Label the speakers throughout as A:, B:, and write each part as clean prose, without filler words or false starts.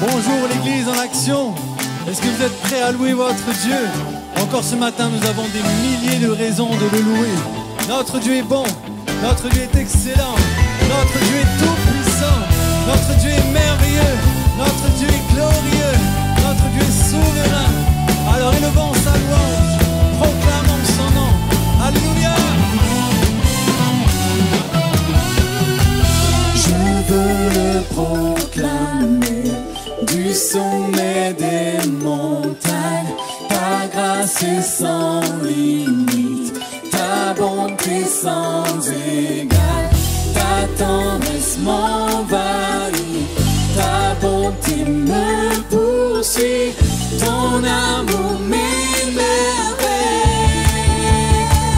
A: Bonjour l'Église en action. Est-ce que vous êtes prêts à louer votre Dieu? Encore ce matin, nous avons des milliers de raisons de le louer. Notre Dieu est bon, notre Dieu est excellent, notre Dieu est tout-puissant, notre Dieu est merveilleux, notre Dieu est glorieux, notre Dieu est souverain. Alors élevons sa louange, proclamons son nom. Alléluia!
B: Je veux le proclamer du sommet des montagnes. Ta grâce est sans limite, ta bonté sans égale, ta tendresse m'envahit, ta bonté me poursuit, ton amour m'émerveille.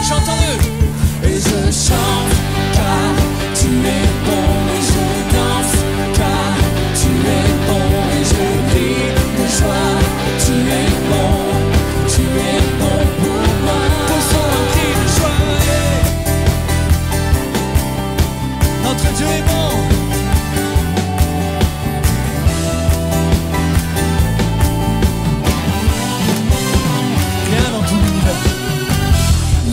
A: Chantons-le!
B: Et je chante car tu es bon, et je danse car tu es bon, et je crie de joie. Tu es bon pour moi.
A: Poussons un cri de joie. Notre Dieu est bon. Rien dans tout l'univers.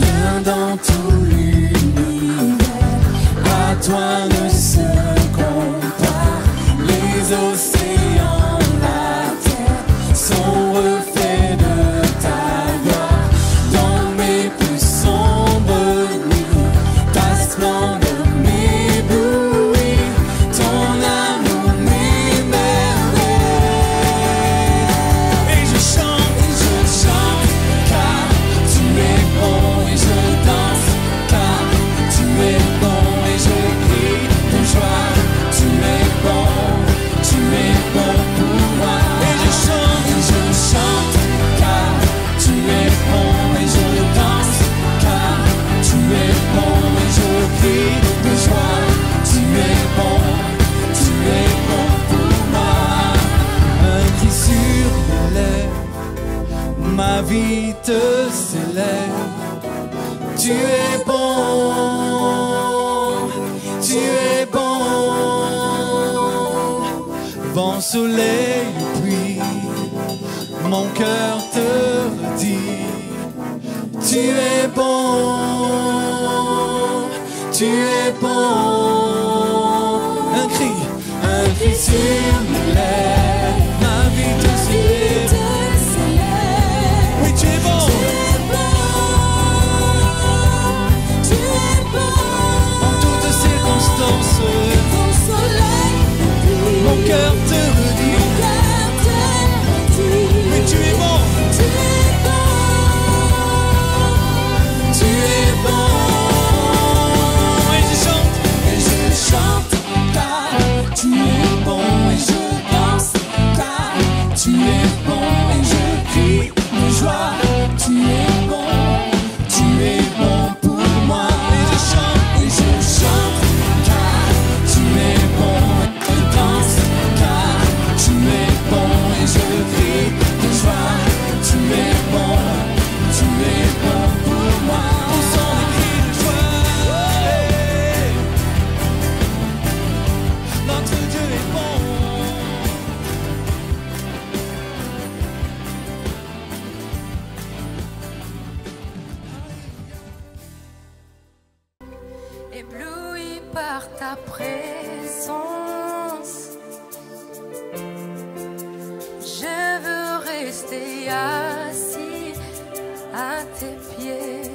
B: Rien dans tout l'univers à toi ne se compare. Les océans, la terre sont refaits de ta gloire. Dans mes plus sombres nuits, ta splendeur m'éblouit, ton amour m'émerveille.
A: Et je chante,
B: car tu es bon, et je danse car tu es bon, et je crie de joie. Tu es bon pour moi.
A: et je chante.
B: Car tu es bon, et je danse car tu es bon, et je crie de joie. Tu es bon pour moi.
A: Un cri sur mes lèvres, ma vie te célèbre. Tu es bon, vent, soleil, pluie, mon cœur te redit. Tu es bon, un cri sur mes lèvres, ma vie te célèbre. Oui, tu es bon. En toutes circonstances, mon cœur te redit. Oui, tu es bon.
B: Tu es bon.
A: Et je chante.
B: Car tu es bon, et je danse car tu es bon, et je crie de joie. Tu es bon pour moi.
A: Et je chante.
B: Car tu es bon, et je danse car tu es bon, et je crie de joie. Tu es bon pour moi.
A: Poussons des cris de joie. Notre Dieu est bon.
C: Ébloui par ta présence, je veux rester assis à tes pieds,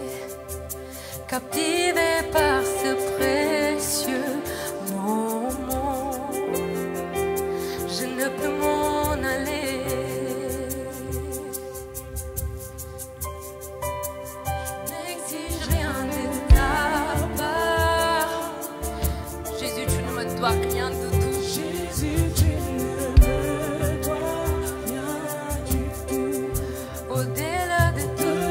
C: captivé par ce précieux moment. Je ne peux m'en aller. N'exige rien de ta part. Jésus, tu ne me dois rien du tout.
B: Jésus, tu ne me dois rien du tout.
C: Au-delà de tout,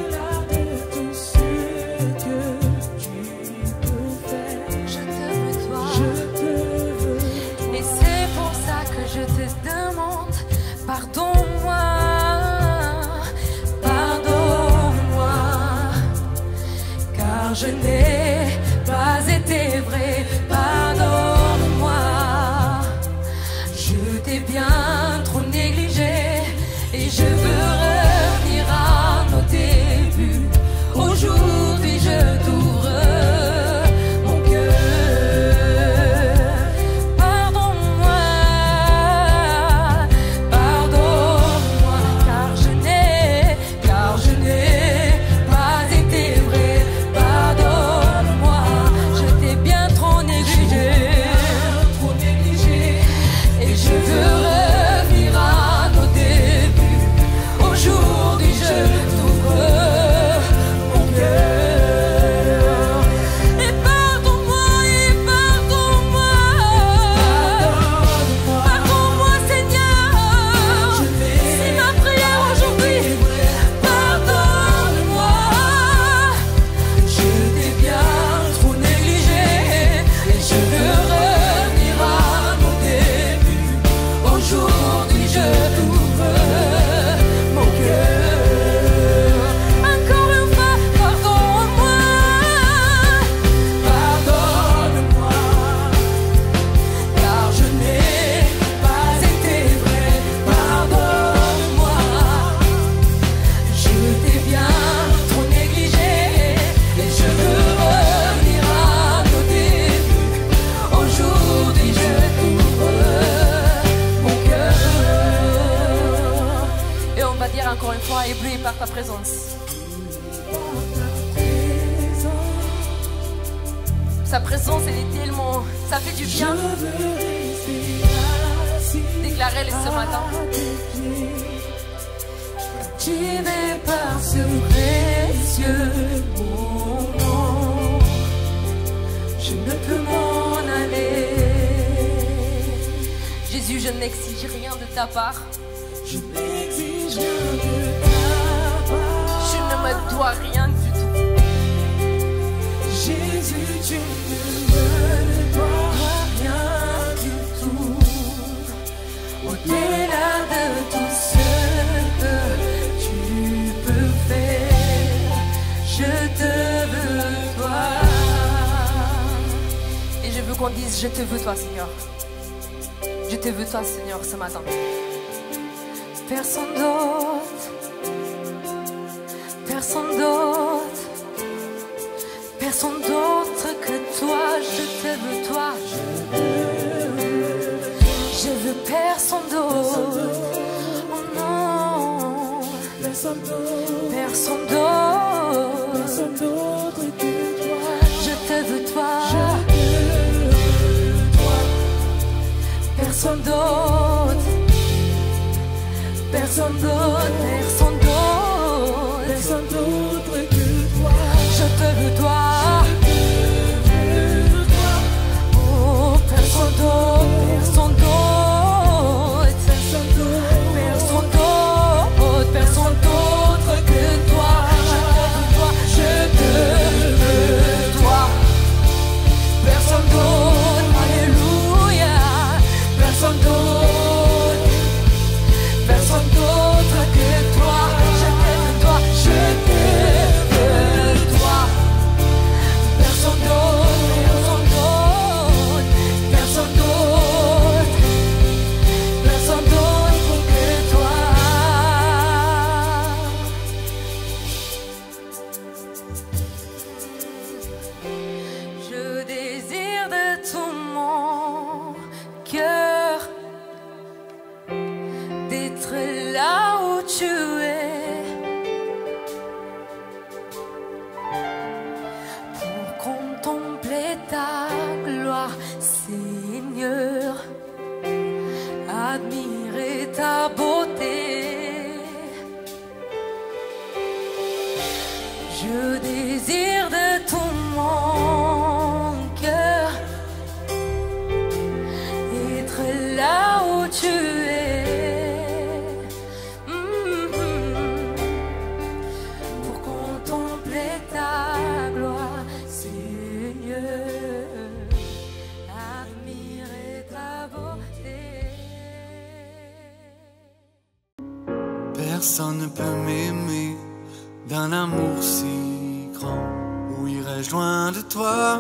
B: Tout ce que tu peux faire,
C: je te veux toi.
B: je te veux.
C: Et c'est pour ça que je te demande, pardonne-moi, pardonne-moi, car je n'ai pas été vrai. Pardonne-moi, je t'ai bien trop une fois ébloui par ta présence. Sa présence, elle est tellement... Ça fait du bien. Déclarez-le ce matin.
B: Captivé par ce précieux moment, je ne peux m'en aller.
C: Jésus, je n'exige rien de ta part.
B: Je n'exige rien de ta part.
C: Je ne me dois rien du tout.
B: Jésus, tu ne me dois rien du tout. Au-delà de tout ce que tu peux faire, je te veux toi.
C: Et je veux qu'on dise, je te veux toi, Seigneur. Je te veux toi, Seigneur, ce matin.
B: Personne d'autre, personne d'autre, personne d'autre que toi, je te veux toi. Je veux personne d'autre, oh non, personne d'autre, personne d'autre que toi. Je te veux toi, personne d'autre. Personne d'autre, personne d'autre, personne d'autre que toi. Je te veux toi, oh, personne d'autre, personne d'autre, personne d'autre, personne d'autre que toi. Je te veux toi, personne d'autre, alléluia, personne d'autre. Personne d'autre que toi, je t'aime toi, je t'aime toi. Personne d'autre, personne d'autre, personne d'autre que toi. Je désire de tout mon cœur d'être là où tu es, pour contempler ta gloire, Seigneur, admirer ta beauté. Je désire de tout mon cœur être là où tu es. Ta gloire, Seigneur, admirer ta beauté.
D: Personne ne peut m'aimer d'un amour si grand. Où irais-je loin de toi?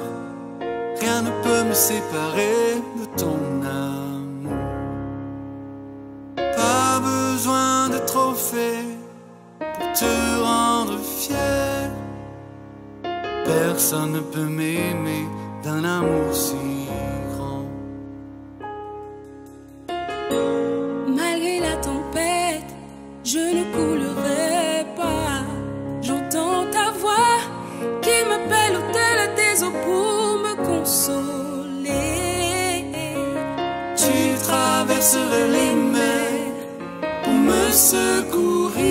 D: Rien ne peut me séparer de ton amour. Pas besoin de trophée pour te rendre fier. Personne ne peut m'aimer d'un amour si grand.
B: Malgré la tempête, je ne coulerai pas. J'entends ta voix qui m'appelle au-delà des eaux pour me consoler.
D: Tu traverserais les mers pour me secourir.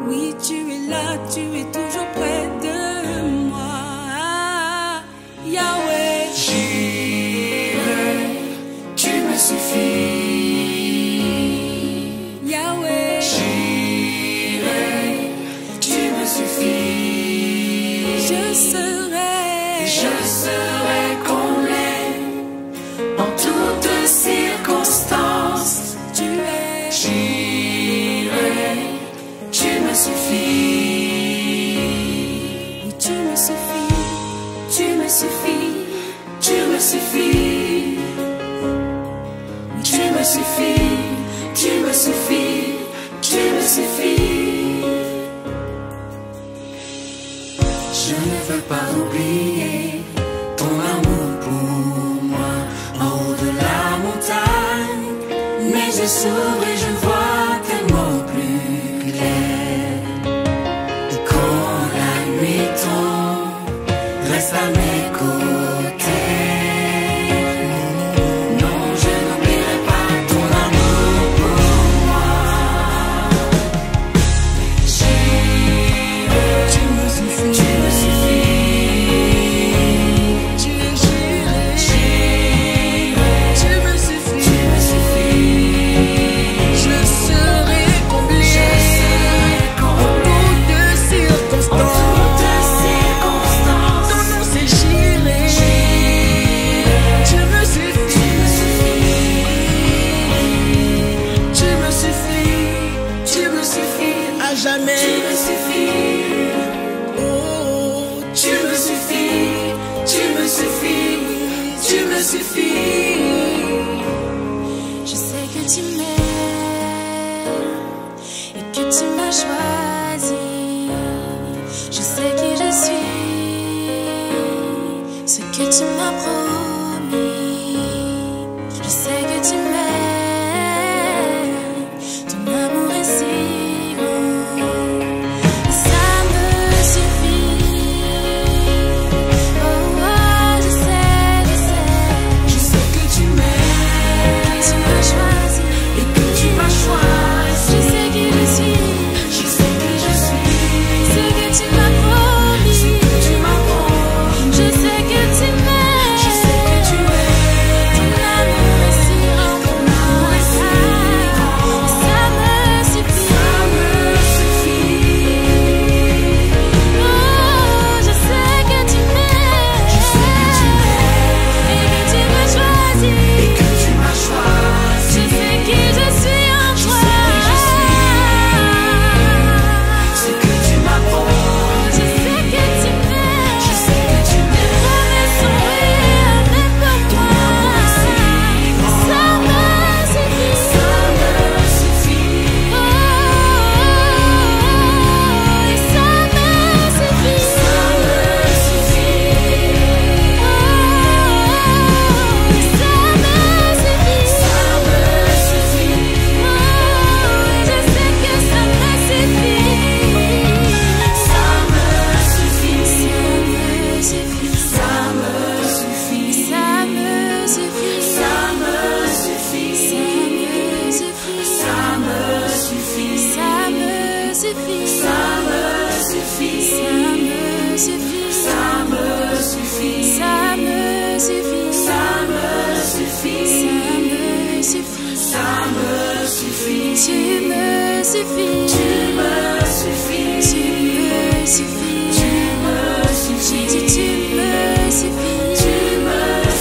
B: Oui, tu es là, tu es toujours près de moi. Yahweh,
D: J'irai, tu me suffis.
B: Yahweh,
D: J'irai, tu me suffis.
B: je serai comblé
D: en toutes circonstances.
B: Tu es,
D: J'irai, tu me suffis.
B: oui, tu me suffis, tu me suffis,
D: Tu me suffis. Tu me suffis. Tu me suffis. Tu me suffis. Je ne veux pas oublier ton amour pour moi en haut de la montagne. Mes yeux s'ouvrent et je vois tes mots.
B: suffit.
C: Je sais que tu m'aimes et que tu m'as choisi. Je sais qui je suis, ce que tu m'as promis. Je sais que tu m'aimes, ton amour est si grand. Ça me suffit. Oh, oh, je sais.
B: Je sais que tu m'aimes,
C: Tu m'as choisi
B: et que tu m'as choisi.
C: Je sais qui je suis,
B: Je sais qui je suis,
C: ce que tu m'as promis.
B: ce que tu m'as promis.
C: Je sais que tu m'aimes,
B: Je sais que tu m'aimes,
C: ton amour est si grand pour moi.
B: amour est si grand.
C: Ça me suffit.
B: Ça me suffit.
C: Oh, je sais que tu m'aimes,
B: Je sais que tu m'aimes
C: et que tu m'as choisi.
B: et que tu m'as choisi.
C: Je sais qui je suis en
B: Je
C: toi.
B: sais qui je suis, ce que tu m'as promis.
C: Je sais que tu m'aimes.
B: Je sais que tu m'aimes.
C: Promesses sont réelles pour
B: Ton
C: moi.
B: amour est si grand.
C: Ça me suffit.
B: Ça me suffit.
C: Oh, et ça me suffit.
B: Ça me suffit.
C: Oh, et ça me suffit.
B: Ça me suffit.
C: Oh, et je sais que ça me suffit.
B: Ça me suffit.
C: Ça me suffit.
B: Ça me suffit.
C: Ça me suffit.
B: Ça me suffit.
C: Ça me suffit.
B: Ça me suffit.
C: Ça me suffit.
B: Ça me suffit.
C: Ça me suffit.
B: Ça me suffit.
C: Ça me suffit.
B: Ça me suffit.
C: Tu me suffis.
B: Tu me suffis.
C: Tu me suffis.
B: Tu me suffis.
C: Jésus, tu me suffis.
B: Tu me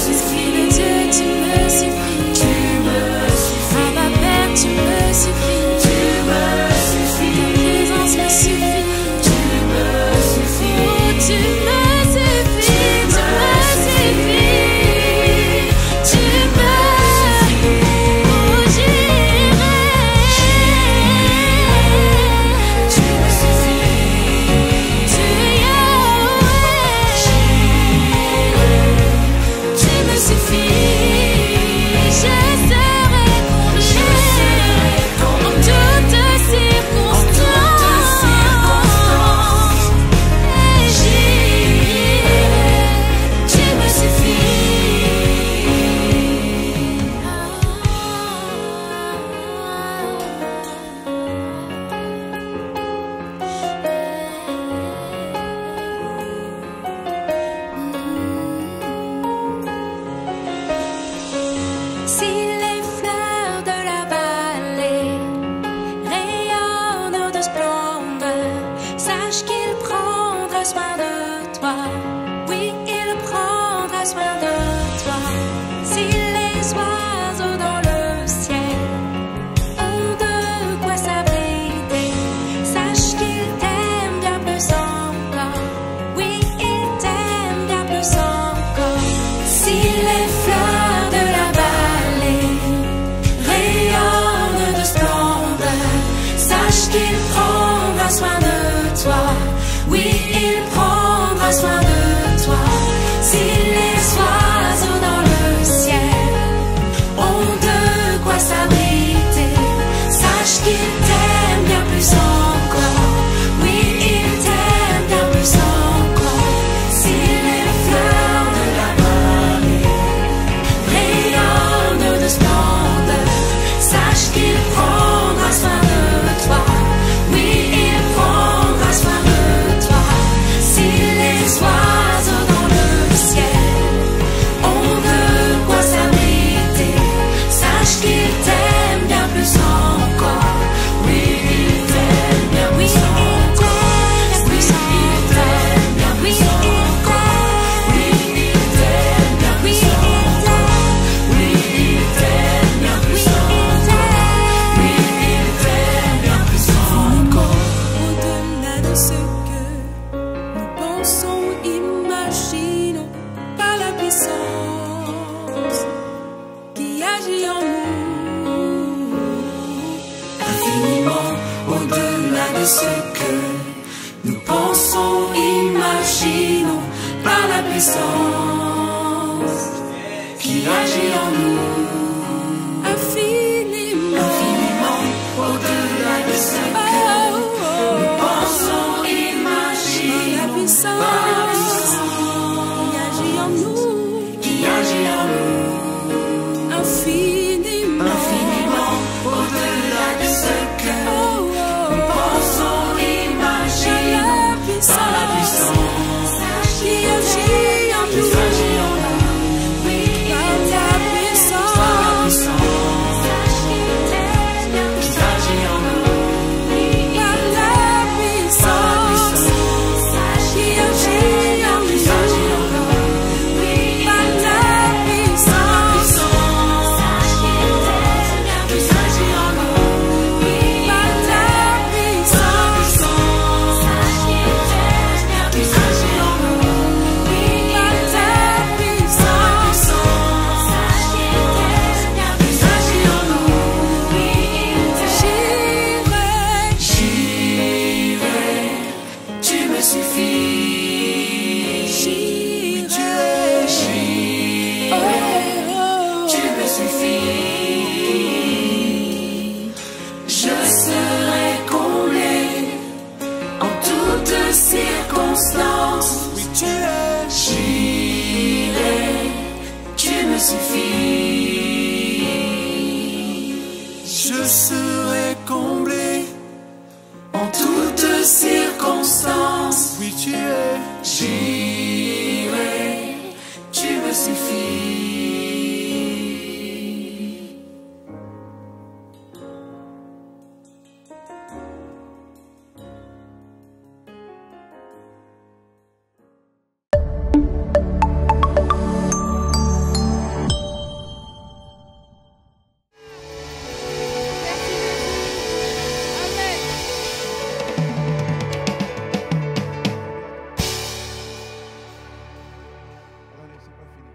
C: Esprit de Dieu, tu me suffis.
B: Tu me suffis.
C: Abba Père, tu me suffis.
B: Tu me suffis.
C: Ta présence me suffit.
B: Tu me suffis.
C: Oh, tu me suffis. Tu me suffis. Tu me suffis. Oh, j'irai.
B: Tu me suffis.
C: Tu es Yahweh. Tu me suffis. Je serai comblé en toutes circonstances. Et j'irai. Tu me Si les fleurs de la vallée rayonnent de splendeur, sache qu'il prendra soin de toi. Oui, il prendra soin de toi. Si les oiseaux dans le ciel ont de quoi s'abriter, sache qu'il t'aime bien plus encore. Oui, il t'aime bien plus encore. Si les fleurs de la vallée
B: puissance qui agit en nous infiniment au-delà de ce que nous pensons, imaginons. Par la puissance qui agit en nous infiniment au-delà de ce que nous pensons, imaginons. Par la puissance qui agit en nous, par la puissance qui agit en nous, par la puissance qui agit en nous, par la puissance qui agit en nous, par la puissance qui agit en nous, par la puissance j'irai, tu me suffis. J'irai, tu me suffis. Je serai comblé en toutes circonstances. J'irai, tu me suffis.
D: Je serai comblé
B: En toutes circonstances,
D: oui tu es.
B: j'irai, tu me suffis.
E: Attendez, c'est pas fini.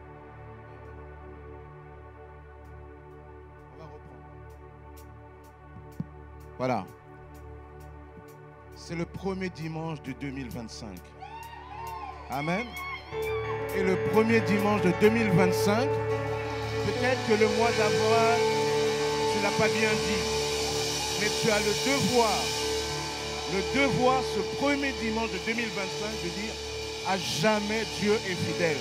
E: On va reprendre. Voilà. C'est le premier dimanche de 2025. Amen. Et le premier dimanche de 2025, peut-être que le mois d'avant, tu ne l'as pas bien dit, mais tu as le devoir, ce premier dimanche de 2025, de dire à jamais Dieu est fidèle.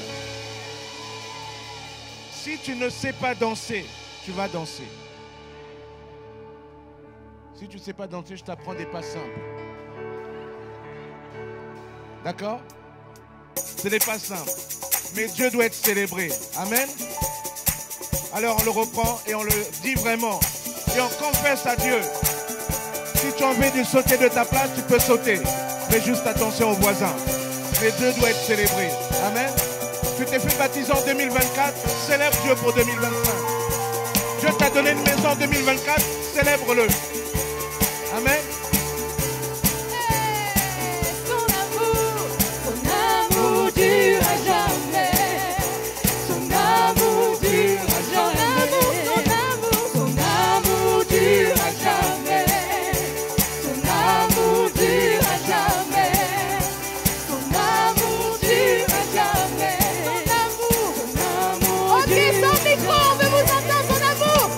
E: Si tu ne sais pas danser, tu vas danser. Si tu ne sais pas danser, je t'apprends des pas simples. D'accord? Ce n'est pas simple. Mais Dieu doit être célébré. Amen. Alors on le reprend et on le dit vraiment. Et on confesse à Dieu. Si tu as envie de sauter de ta place, tu peux sauter. Fais juste attention aux voisins. Mais Dieu doit être célébré. Amen. Tu t'es fait baptiser en 2024, célèbre Dieu pour 2025. Dieu t'a donné une maison en 2024, célèbre-le. Amen.
B: Son amour dure à jamais. Son amour dure à jamais. Son amour dure à jamais. Son amour dure à jamais. Son amour dure à jamais. Son amour. Ok, sans micro, on veut vous entendre son amour.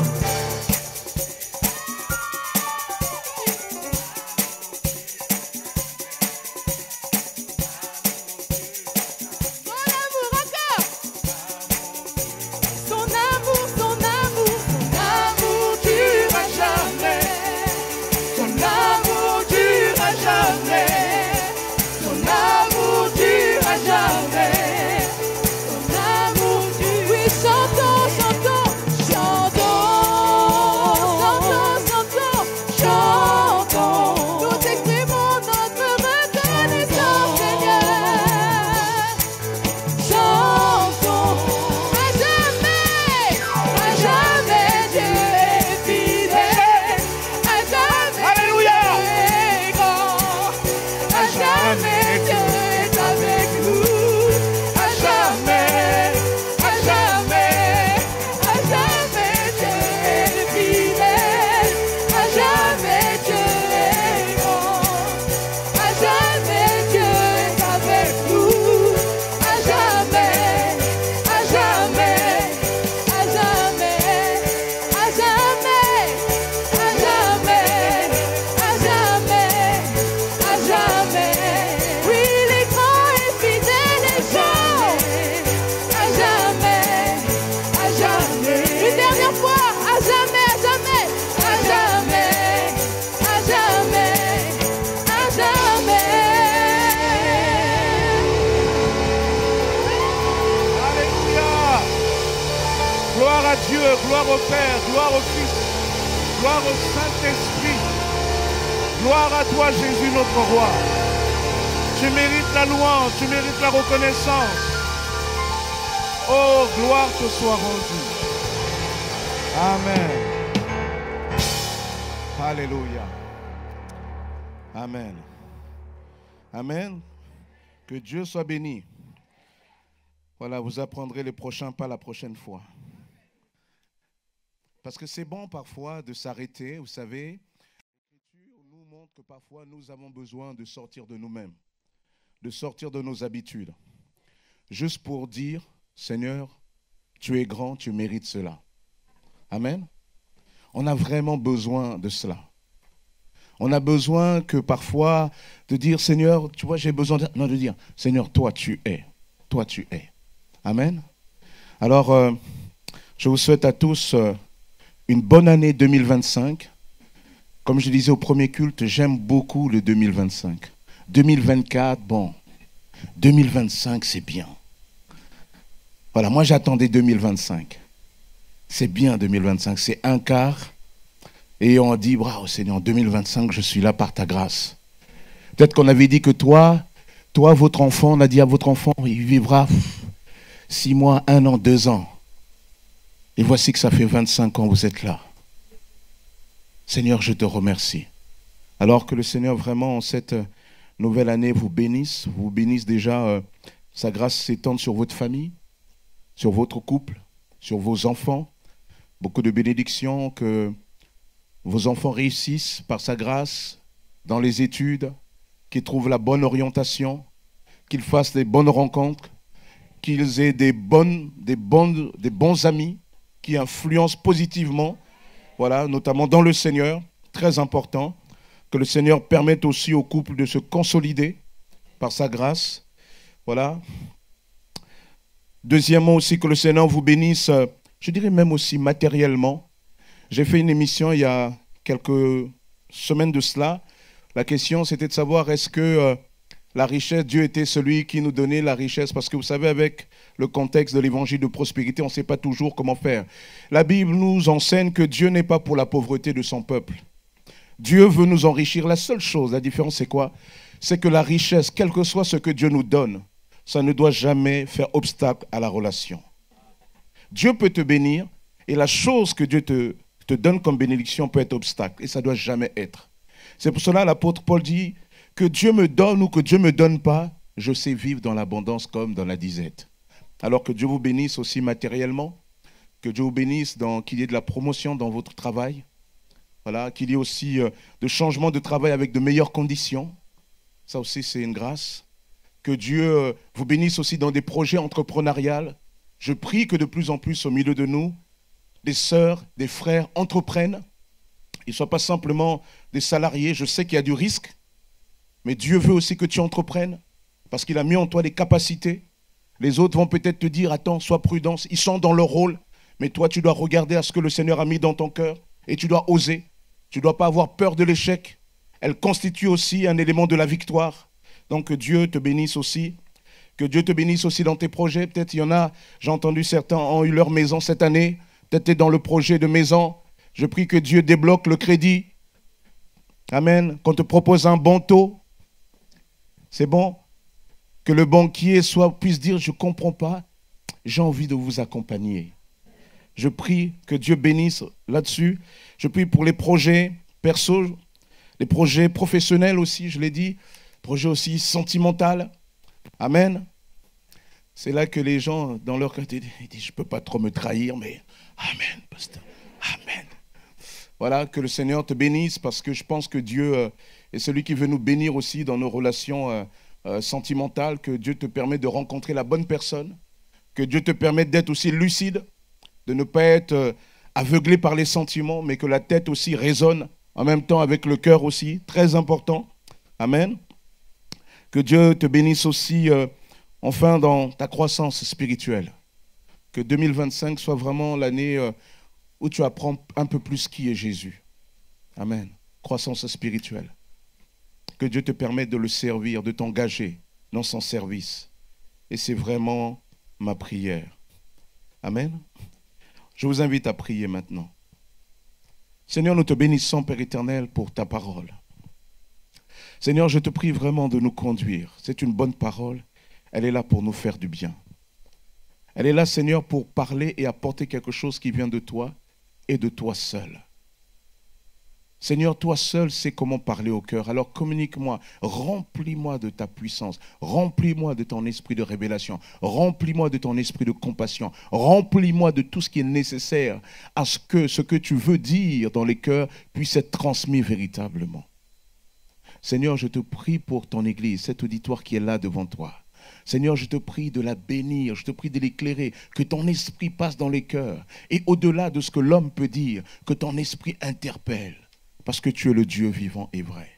B: jamais. Une dernière fois, à jamais, à jamais, à jamais, à jamais, à jamais.
E: Alléluia. Gloire à Dieu, gloire au Père, gloire au Fils, gloire au Saint-Esprit. Gloire à toi, Jésus, notre roi. Tu mérites la louange, tu mérites la reconnaissance. Oh, gloire te soit rendue. Amen. Alléluia. Amen. Amen. Que Dieu soit béni. Voilà, vous apprendrez les prochains pas la prochaine fois. Parce que c'est bon parfois de s'arrêter, vous savez. L'Écriture nous montre que parfois nous avons besoin de sortir de nous-mêmes, de sortir de nos habitudes. Juste pour dire, Seigneur, tu es grand, tu mérites cela. Amen. On a vraiment besoin de cela. On a besoin que parfois de dire, Seigneur, tu vois, j'ai besoin de... Non, de dire, Seigneur, toi tu es. Toi tu es. Amen. Alors, je vous souhaite à tous une bonne année 2025. Comme je disais au premier culte, j'aime beaucoup le 2025. 2024, bon. 2025, c'est bien. Voilà, moi j'attendais 2025. C'est bien 2025, c'est un quart. Et on dit, bravo Seigneur, en 2025, je suis là par ta grâce. Peut-être qu'on avait dit que toi, votre enfant, on a dit à votre enfant, il vivra 6 mois, 1 an, 2 ans. Et voici que ça fait 25 ans, vous êtes là. Seigneur, je te remercie. Alors que le Seigneur, vraiment, en cette nouvelle année, vous bénisse déjà, sa grâce s'étende sur votre famille, sur votre couple, sur vos enfants. Beaucoup de bénédictions, que vos enfants réussissent par sa grâce dans les études, qu'ils trouvent la bonne orientation, qu'ils fassent des bonnes rencontres, qu'ils aient des bons amis qui influencent positivement, voilà, notamment dans le Seigneur, très important, que le Seigneur permette aussi au couple de se consolider par sa grâce, voilà. Deuxièmement aussi, que le Seigneur vous bénisse, je dirais même aussi matériellement. J'ai fait une émission il y a quelques semaines de cela. La question, c'était de savoir est-ce que la richesse, Dieu était celui qui nous donnait la richesse, parce que vous savez, avec le contexte de l'évangile de prospérité, on ne sait pas toujours comment faire. La Bible nous enseigne que Dieu n'est pas pour la pauvreté de son peuple. Dieu veut nous enrichir. La seule chose, la différence c'est quoi? C'est que la richesse, quel que soit ce que Dieu nous donne, ça ne doit jamais faire obstacle à la relation. Dieu peut te bénir et la chose que Dieu te donne comme bénédiction peut être obstacle et ça ne doit jamais être. C'est pour cela l'apôtre Paul dit que Dieu me donne ou que Dieu ne me donne pas, je sais vivre dans l'abondance comme dans la disette. Alors que Dieu vous bénisse aussi matériellement, que Dieu vous bénisse qu'il y ait de la promotion dans votre travail, voilà, qu'il y ait aussi de changements de travail avec de meilleures conditions. Ça aussi, c'est une grâce. Que Dieu vous bénisse aussi dans des projets entrepreneuriaux. Je prie que de plus en plus au milieu de nous, des sœurs, des frères entreprennent. Ils ne soient pas simplement des salariés. Je sais qu'il y a du risque, mais Dieu veut aussi que tu entreprennes parce qu'il a mis en toi des capacités. Les autres vont peut-être te dire, attends, sois prudent. Ils sont dans leur rôle, mais toi, tu dois regarder à ce que le Seigneur a mis dans ton cœur et tu dois oser. Tu ne dois pas avoir peur de l'échec. Elle constitue aussi un élément de la victoire. Donc que Dieu te bénisse aussi. Que Dieu te bénisse aussi dans tes projets. Peut-être il y en a, j'ai entendu certains ont eu leur maison cette année. Peut-être tu es dans le projet de maison. Je prie que Dieu débloque le crédit. Amen. Qu'on te propose un bon taux. C'est bon. Que le banquier puisse dire, je ne comprends pas. J'ai envie de vous accompagner. Je prie que Dieu bénisse là-dessus. Je prie pour les projets perso, les projets professionnels aussi, je l'ai dit. Projets aussi sentimentaux. Amen. C'est là que les gens, dans leur cœur, ils disent, je ne peux pas trop me trahir, mais Amen, pasteur. Amen. Voilà, que le Seigneur te bénisse parce que je pense que Dieu est celui qui veut nous bénir aussi dans nos relations sentimentales, que Dieu te permet de rencontrer la bonne personne, que Dieu te permette d'être aussi lucide, de ne pas être aveuglé par les sentiments, mais que la tête aussi résonne en même temps avec le cœur aussi, très important. Amen. Que Dieu te bénisse aussi, enfin, dans ta croissance spirituelle.
F: Que 2025 soit vraiment l'année où tu apprends un peu plus qui est Jésus. Amen. Croissance spirituelle. Que Dieu te permette de le servir, de t'engager dans son service. Et c'est vraiment ma prière. Amen. Je vous invite à prier maintenant. Seigneur, nous te bénissons, Père éternel, pour ta parole. Seigneur, je te prie vraiment de nous conduire. C'est une bonne parole. Elle est là pour nous faire du bien. Elle est là, Seigneur, pour parler et apporter quelque chose qui vient de toi et de toi seul. Seigneur, toi seul sais comment parler au cœur. Alors communique-moi, remplis-moi de ta puissance, remplis-moi de ton esprit de révélation, remplis-moi de ton esprit de compassion, remplis-moi de tout ce qui est nécessaire à ce que tu veux dire dans les cœurs puisse être transmis véritablement. Seigneur, je te prie pour ton Église, cet auditoire qui est là devant toi. Seigneur, je te prie de la bénir, je te prie de l'éclairer, que ton esprit passe dans les cœurs. Et au-delà de ce que l'homme peut dire, que ton esprit interpelle, parce que tu es le Dieu vivant et vrai.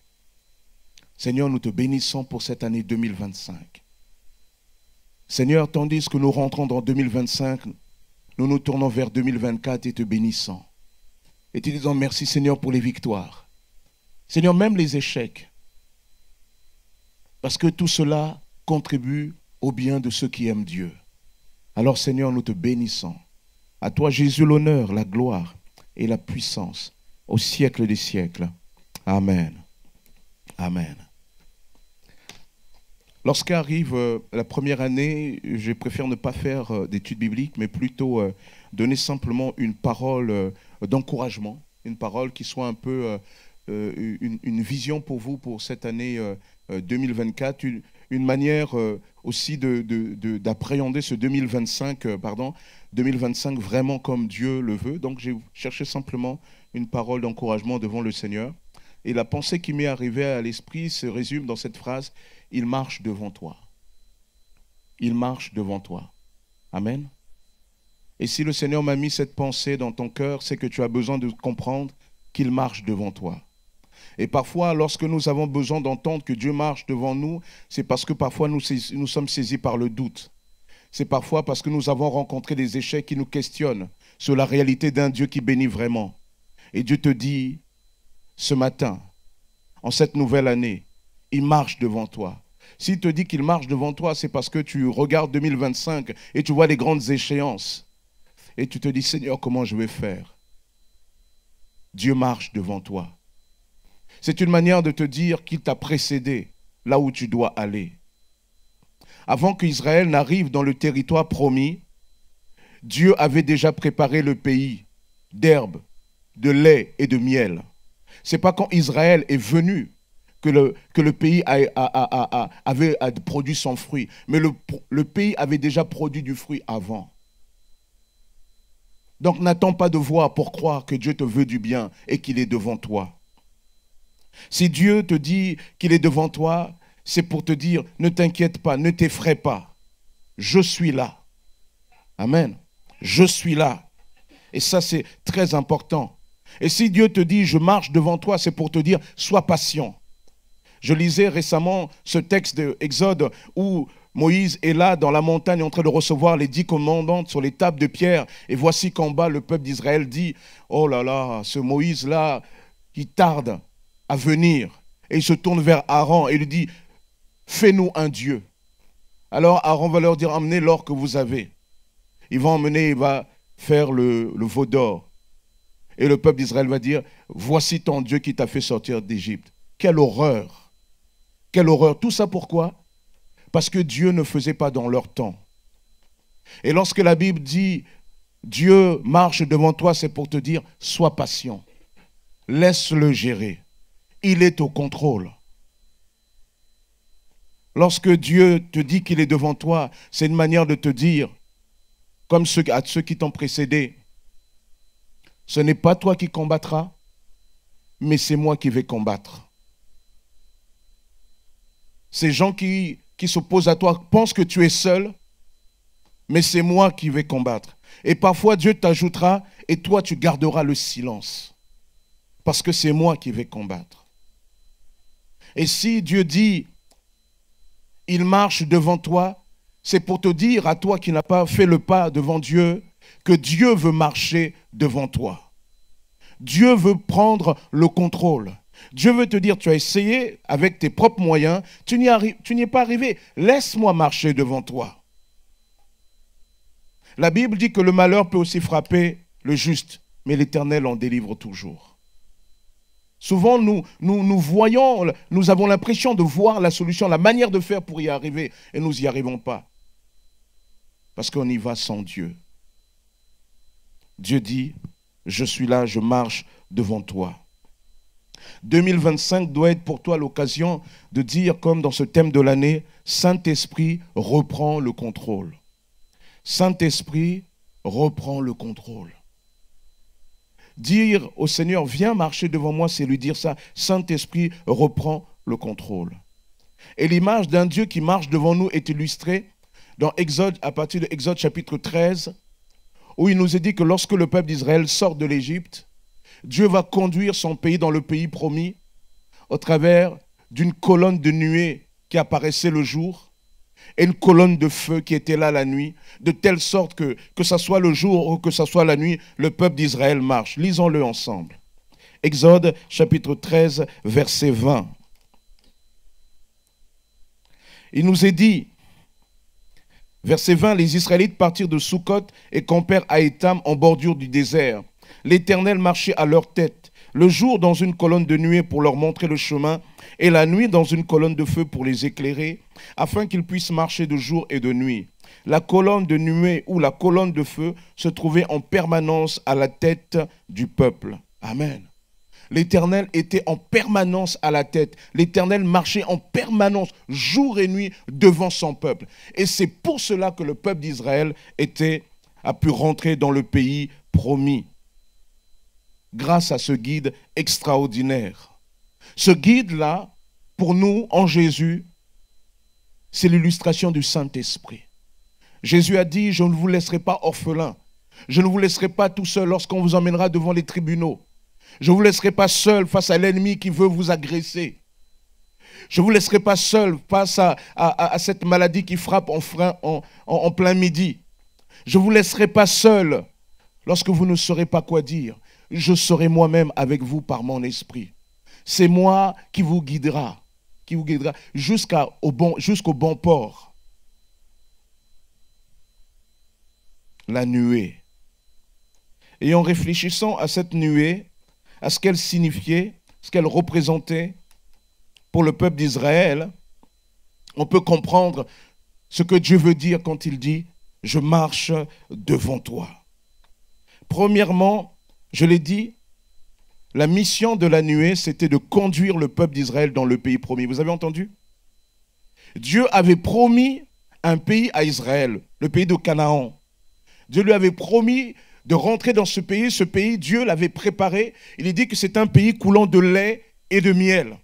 F: Seigneur, nous te bénissons pour cette année 2025. Seigneur, tandis que nous rentrons dans 2025, nous nous tournons vers 2024 et te bénissons. Et te disons merci Seigneur pour les victoires. Seigneur, même les échecs. Parce que tout cela contribue au bien de ceux qui aiment Dieu. Alors Seigneur, nous te bénissons. À toi Jésus l'honneur, la gloire et la puissance au siècle des siècles. Amen. Amen. Lorsqu'arrive la première année, je préfère ne pas faire d'études bibliques, mais plutôt donner simplement une parole d'encouragement, une parole qui soit un peu une vision pour vous pour cette année 2024, une manière aussi d'appréhender ce 2025 vraiment comme Dieu le veut. Donc j'ai cherché simplement une parole d'encouragement devant le Seigneur. Et la pensée qui m'est arrivée à l'esprit se résume dans cette phrase: il marche devant toi. Il marche devant toi. Amen. Et si le Seigneur m'a mis cette pensée dans ton cœur, c'est que tu as besoin de comprendre qu'il marche devant toi. Et parfois, lorsque nous avons besoin d'entendre que Dieu marche devant nous, c'est parce que parfois nous sommes saisis par le doute. C'est parfois parce que nous avons rencontré des échecs qui nous questionnent sur la réalité d'un Dieu qui bénit vraiment. Et Dieu te dit, ce matin, en cette nouvelle année, il marche devant toi. S'il te dit qu'il marche devant toi, c'est parce que tu regardes 2025 et tu vois les grandes échéances. Et tu te dis, Seigneur, comment je vais faire? Dieu marche devant toi. C'est une manière de te dire qu'il t'a précédé là où tu dois aller. Avant qu'Israël n'arrive dans le territoire promis, Dieu avait déjà préparé le pays d'herbe, de lait et de miel. Ce n'est pas quand Israël est venu que le pays avait produit son fruit, mais le pays avait déjà produit du fruit avant. Donc n'attends pas de voir pour croire que Dieu te veut du bien et qu'il est devant toi. Si Dieu te dit qu'il est devant toi, c'est pour te dire, ne t'inquiète pas, ne t'effraie pas. Je suis là. Amen. Je suis là. Et ça, c'est très important. Et si Dieu te dit, je marche devant toi, c'est pour te dire, sois patient. Je lisais récemment ce texte d'Exode où Moïse est là dans la montagne en train de recevoir les 10 commandements sur les tables de pierre. Et voici qu'en bas, le peuple d'Israël dit, oh là là, ce Moïse-là, il tarde à venir. Et il se tourne vers Aaron et lui dit, fais-nous un Dieu. Alors Aaron va leur dire, emmenez l'or que vous avez. Ils vont emmener, il va faire le veau d'or. Et le peuple d'Israël va dire, voici ton Dieu qui t'a fait sortir d'Égypte. Quelle horreur! Quelle horreur! Tout ça pourquoi? Parce que Dieu ne faisait pas dans leur temps. Et lorsque la Bible dit, Dieu marche devant toi, c'est pour te dire, sois patient. Laisse-le gérer. Il est au contrôle. Lorsque Dieu te dit qu'il est devant toi, c'est une manière de te dire, comme à ceux qui t'ont précédé, ce n'est pas toi qui combattras, mais c'est moi qui vais combattre. Ces gens qui s'opposent à toi pensent que tu es seul, mais c'est moi qui vais combattre. Et parfois Dieu t'ajoutera et toi tu garderas le silence, parce que c'est moi qui vais combattre. Et si Dieu dit, il marche devant toi, c'est pour te dire à toi qui n'as pas fait le pas devant Dieu que Dieu veut marcher devant toi. Dieu veut prendre le contrôle. Dieu veut te dire, tu as essayé avec tes propres moyens, tu n'y es pas arrivé. Laisse-moi marcher devant toi. La Bible dit que le malheur peut aussi frapper le juste, mais l'Éternel en délivre toujours. Souvent, nous voyons, nous avons l'impression de voir la solution, la manière de faire pour y arriver, et nous n'y arrivons pas. Parce qu'on y va sans Dieu. Dieu dit, je suis là, je marche devant toi. 2025 doit être pour toi l'occasion de dire, comme dans ce thème de l'année, Saint-Esprit reprend le contrôle. Saint-Esprit reprend le contrôle. Dire au Seigneur, viens marcher devant moi, c'est lui dire ça. Saint-Esprit reprend le contrôle. Et l'image d'un Dieu qui marche devant nous est illustrée dans Exode, à partir de Exode chapitre 13, où il nous est dit que lorsque le peuple d'Israël sort de l'Égypte, Dieu va conduire son pays dans le pays promis au travers d'une colonne de nuée qui apparaissait le jour et une colonne de feu qui était là la nuit, de telle sorte que ce soit le jour ou que ce soit la nuit, le peuple d'Israël marche. Lisons-le ensemble. Exode chapitre 13, verset 20. Il nous est dit, verset 20, les Israélites partirent de Sukkot et campèrent à Étam en bordure du désert. L'Éternel marchait à leur tête, le jour dans une colonne de nuée pour leur montrer le chemin, et la nuit dans une colonne de feu pour les éclairer, afin qu'ils puissent marcher de jour et de nuit. La colonne de nuée ou la colonne de feu se trouvait en permanence à la tête du peuple. Amen. L'Éternel était en permanence à la tête. L'Éternel marchait en permanence, jour et nuit, devant son peuple. Et c'est pour cela que le peuple d'Israël a pu rentrer dans le pays promis. Grâce à ce guide extraordinaire. Ce guide-là, pour nous, en Jésus, c'est l'illustration du Saint-Esprit. Jésus a dit, je ne vous laisserai pas orphelins. Je ne vous laisserai pas tout seul lorsqu'on vous emmènera devant les tribunaux. Je ne vous laisserai pas seul face à l'ennemi qui veut vous agresser. Je ne vous laisserai pas seul face à cette maladie qui frappe en plein midi. Je ne vous laisserai pas seul lorsque vous ne saurez pas quoi dire. Je serai moi-même avec vous par mon esprit. C'est moi qui vous guidera jusqu'au bon port. La nuée. Et en réfléchissant à cette nuée, à ce qu'elle signifiait, ce qu'elle représentait pour le peuple d'Israël, on peut comprendre ce que Dieu veut dire quand il dit « Je marche devant toi ». Premièrement, je l'ai dit, la mission de la nuée, c'était de conduire le peuple d'Israël dans le pays promis. Vous avez entendu? Dieu avait promis un pays à Israël, le pays de Canaan. Dieu lui avait promis de rentrer dans ce pays, Dieu l'avait préparé. Il est dit que c'est un pays coulant de lait et de miel.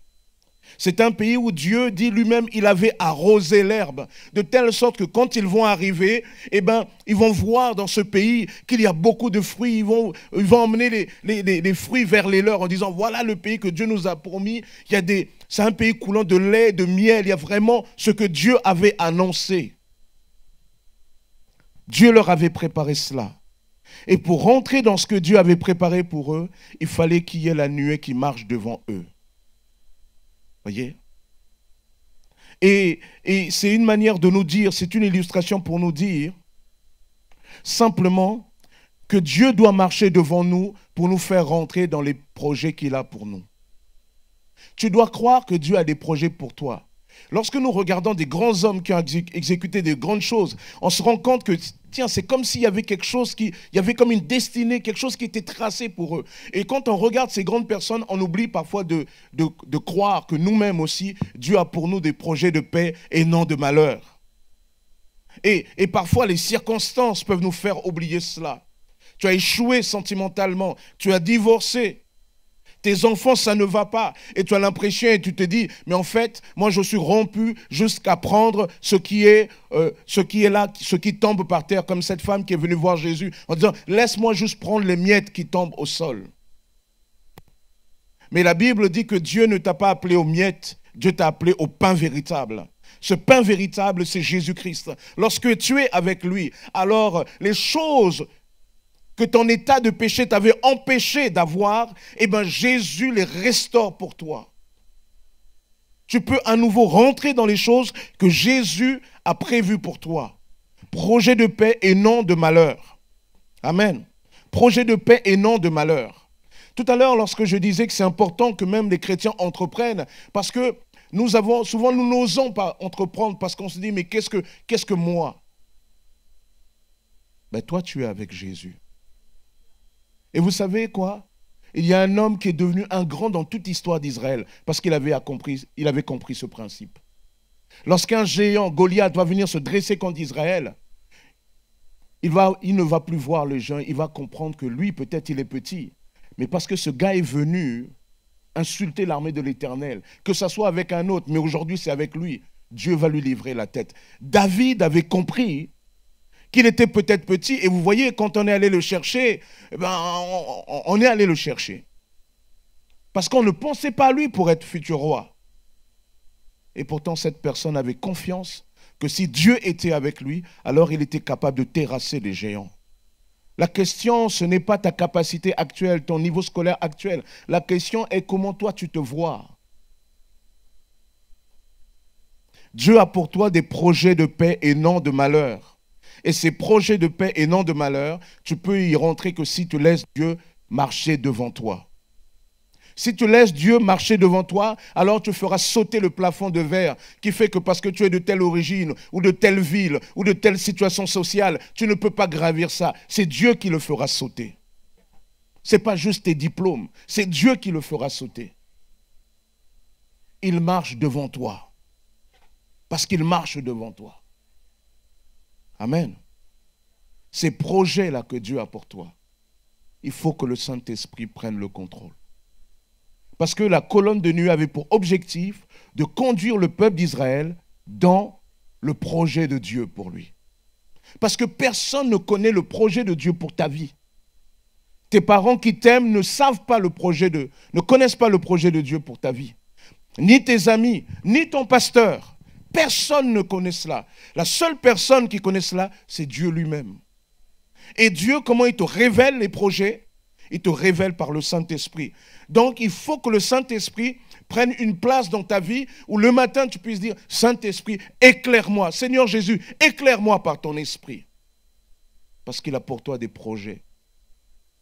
F: C'est un pays où Dieu dit lui-même, il avait arrosé l'herbe, de telle sorte que quand ils vont arriver, ils vont voir dans ce pays qu'il y a beaucoup de fruits. Ils vont emmener les fruits vers les leurs en disant, voilà le pays que Dieu nous a promis. C'est un pays coulant de lait, de miel. Il y a vraiment ce que Dieu avait annoncé. Dieu leur avait préparé cela. Et pour rentrer dans ce que Dieu avait préparé pour eux, il fallait qu'il y ait la nuée qui marche devant eux. Voyez? Et c'est une manière de nous dire, c'est une illustration pour nous dire simplement que Dieu doit marcher devant nous pour nous faire rentrer dans les projets qu'il a pour nous. Tu dois croire que Dieu a des projets pour toi. Lorsque nous regardons des grands hommes qui ont exécuté de grandes choses, on se rend compte que, tiens, c'est comme s'il y avait quelque chose il y avait comme une destinée, quelque chose qui était tracé pour eux. Et quand on regarde ces grandes personnes, on oublie parfois de croire que nous-mêmes aussi, Dieu a pour nous des projets de paix et non de malheur. Et parfois, les circonstances peuvent nous faire oublier cela. Tu as échoué sentimentalement, tu as divorcé. Tes enfants, ça ne va pas. Et tu as l'impression et tu te dis, mais en fait, moi je suis rompu jusqu'à prendre ce qui est là, ce qui tombe par terre, comme cette femme qui est venue voir Jésus en disant, laisse-moi juste prendre les miettes qui tombent au sol. Mais la Bible dit que Dieu ne t'a pas appelé aux miettes, Dieu t'a appelé au pain véritable. Ce pain véritable, c'est Jésus-Christ. Lorsque tu es avec lui, alors les choses que ton état de péché t'avait empêché d'avoir, eh bien Jésus les restaure pour toi. Tu peux à nouveau rentrer dans les choses que Jésus a prévues pour toi. Projet de paix et non de malheur. Amen. Projet de paix et non de malheur. Tout à l'heure, lorsque je disais que c'est important que même les chrétiens entreprennent, parce que souvent nous n'osons pas entreprendre parce qu'on se dit, mais qu'est-ce que moi? Ben toi, tu es avec Jésus. Et vous savez quoi? Il y a un homme qui est devenu un grand dans toute l'histoire d'Israël parce qu'il avait compris ce principe. Lorsqu'un géant, Goliath, va venir se dresser contre Israël, il ne va plus voir le géant, il va comprendre que lui, peut-être il est petit, mais parce que ce gars est venu insulter l'armée de l'Éternel, que ce soit avec un autre, mais aujourd'hui c'est avec lui, Dieu va lui livrer la tête. David avait compris qu'il était peut-être petit, et vous voyez, quand on est allé le chercher, on est allé le chercher. Parce qu'on ne pensait pas à lui pour être futur roi. Et pourtant, cette personne avait confiance que si Dieu était avec lui, alors il était capable de terrasser les géants. La question, ce n'est pas ta capacité actuelle, ton niveau scolaire actuel. La question est comment toi tu te vois. Dieu a pour toi des projets de paix et non de malheur. Et ces projets de paix et non de malheur, tu peux y rentrer que si tu laisses Dieu marcher devant toi. Si tu laisses Dieu marcher devant toi, alors tu feras sauter le plafond de verre qui fait que parce que tu es de telle origine ou de telle ville ou de telle situation sociale, tu ne peux pas gravir ça. C'est Dieu qui le fera sauter. Ce n'est pas juste tes diplômes, c'est Dieu qui le fera sauter. Il marche devant toi parce qu'il marche devant toi. Amen. Ces projets-là que Dieu a pour toi, il faut que le Saint-Esprit prenne le contrôle. Parce que la colonne de nuée avait pour objectif de conduire le peuple d'Israël dans le projet de Dieu pour lui. Parce que personne ne connaît le projet de Dieu pour ta vie. Tes parents qui t'aiment ne connaissent pas le projet de Dieu pour ta vie. Ni tes amis, ni ton pasteur. Personne ne connaît cela. La seule personne qui connaît cela, c'est Dieu lui-même. Et Dieu, comment il te révèle les projets? Il te révèle par le Saint-Esprit. Donc, il faut que le Saint-Esprit prenne une place dans ta vie où le matin, tu puisses dire, Saint-Esprit, éclaire-moi. Seigneur Jésus, éclaire-moi par ton esprit. Parce qu'il a pour toi des projets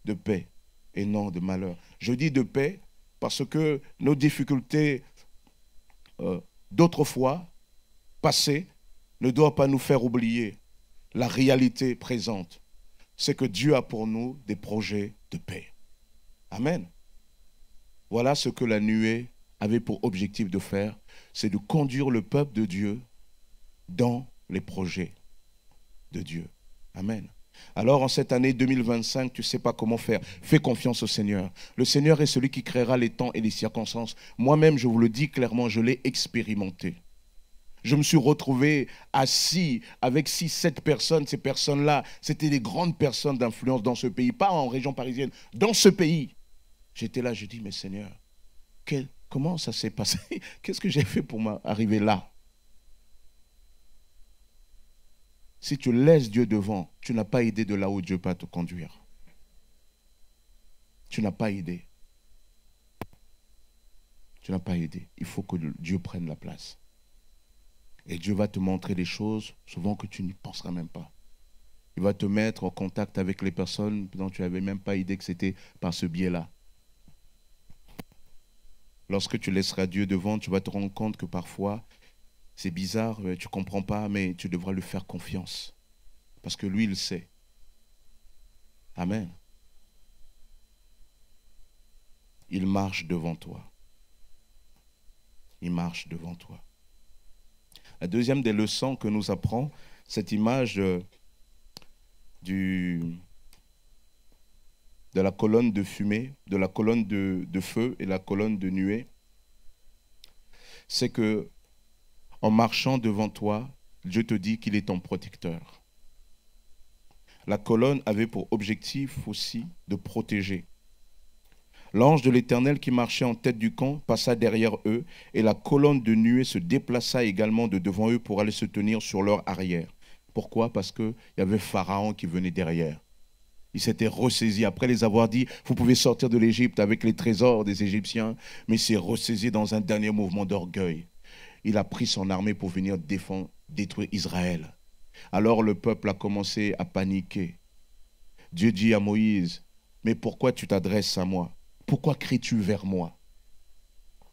F: de paix et non de malheur. Je dis de paix parce que nos difficultés d'autrefois, passées, ne doivent pas nous faire oublier la réalité présente. C'est que Dieu a pour nous des projets de paix. Amen. Voilà ce que la nuée avait pour objectif de faire, c'est de conduire le peuple de Dieu dans les projets de Dieu. Amen. Alors en cette année 2025, tu ne sais pas comment faire. Fais confiance au Seigneur. Le Seigneur est celui qui créera les temps et les circonstances. Moi-même, je vous le dis clairement, je l'ai expérimenté. Je me suis retrouvé assis avec 6-7 personnes. Ces personnes-là, c'était des grandes personnes d'influence dans ce pays, pas en région parisienne, dans ce pays. J'étais là, je dis, mais Seigneur, comment ça s'est passé? Qu'est-ce que j'ai fait pour m'arriver là? Si tu laisses Dieu devant, tu n'as pas idée de là où Dieu peut te conduire. Tu n'as pas idée. Tu n'as pas idée. Il faut que Dieu prenne la place. Et Dieu va te montrer des choses souvent que tu n'y penseras même pas. Il va te mettre en contact avec les personnes dont tu n'avais même pas idée que c'était par ce biais-là. Lorsque tu laisseras Dieu devant, tu vas te rendre compte que parfois, c'est bizarre, tu ne comprends pas, mais tu devras lui faire confiance. Parce que lui, il sait. Amen. Il marche devant toi. Il marche devant toi. La deuxième des leçons que nous apprend, cette image de la colonne de fumée, de la colonne de feu et la colonne de nuée, c'est que en marchant devant toi, Dieu te dit qu'il est ton protecteur. La colonne avait pour objectif aussi de protéger. L'ange de l'Éternel qui marchait en tête du camp passa derrière eux, et la colonne de nuée se déplaça également de devant eux pour aller se tenir sur leur arrière. Pourquoi? Parce qu'il y avait Pharaon qui venait derrière. Il s'était ressaisi, après les avoir dit, vous pouvez sortir de l'Égypte avec les trésors des Égyptiens, mais il s'est ressaisi dans un dernier mouvement d'orgueil. Il a pris son armée pour venir détruire Israël. Alors le peuple a commencé à paniquer. Dieu dit à Moïse, mais pourquoi tu t'adresses à moi? Pourquoi cries-tu vers moi?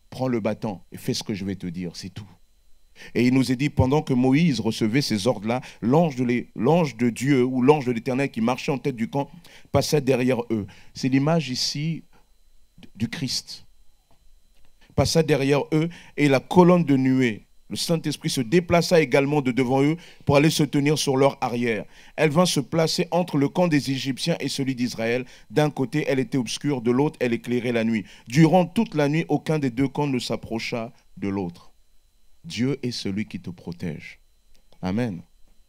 F: Prends le bâton et fais ce que je vais te dire, c'est tout. Et il nous est dit, pendant que Moïse recevait ces ordres-là, l'ange de Dieu ou l'ange de l'Éternel qui marchait en tête du camp passait derrière eux. C'est l'image ici du Christ. Passa derrière eux et la colonne de nuée, le Saint-Esprit se déplaça également de devant eux pour aller se tenir sur leur arrière. Elle vint se placer entre le camp des Égyptiens et celui d'Israël. D'un côté, elle était obscure, de l'autre, elle éclairait la nuit. Durant toute la nuit, aucun des deux camps ne s'approcha de l'autre. Dieu est celui qui te protège. Amen.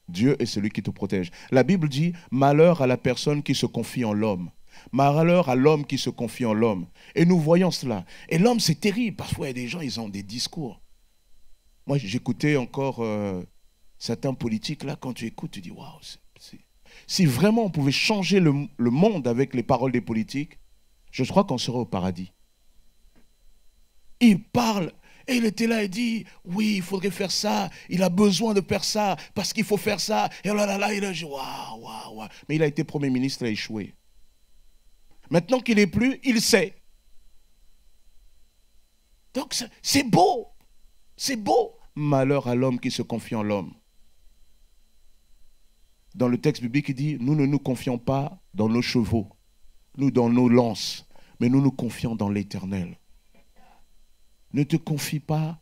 F: Dieu est celui qui te protège. La Bible dit, malheur à la personne qui se confie en l'homme. Malheur à l'homme qui se confie en l'homme. Et nous voyons cela. Et l'homme, c'est terrible. Parfois, il y a des gens, ils ont des discours. Moi, j'écoutais encore certains politiques, là, quand tu écoutes, tu dis, waouh, si vraiment on pouvait changer le monde avec les paroles des politiques, je crois qu'on serait au paradis. Il parle, et il était là et dit, oui, il faudrait faire ça, il a besoin de faire ça, parce qu'il faut faire ça, et là, il a dit, waouh, waouh, waouh. Mais il a été Premier ministre, il a échoué. Maintenant qu'il n'est plus, il sait. Donc, c'est beau. C'est beau. Malheur à l'homme qui se confie en l'homme. Dans le texte biblique, il dit, nous ne nous confions pas dans nos chevaux, nous dans nos lances, mais nous nous confions dans l'Éternel. Ne te confie pas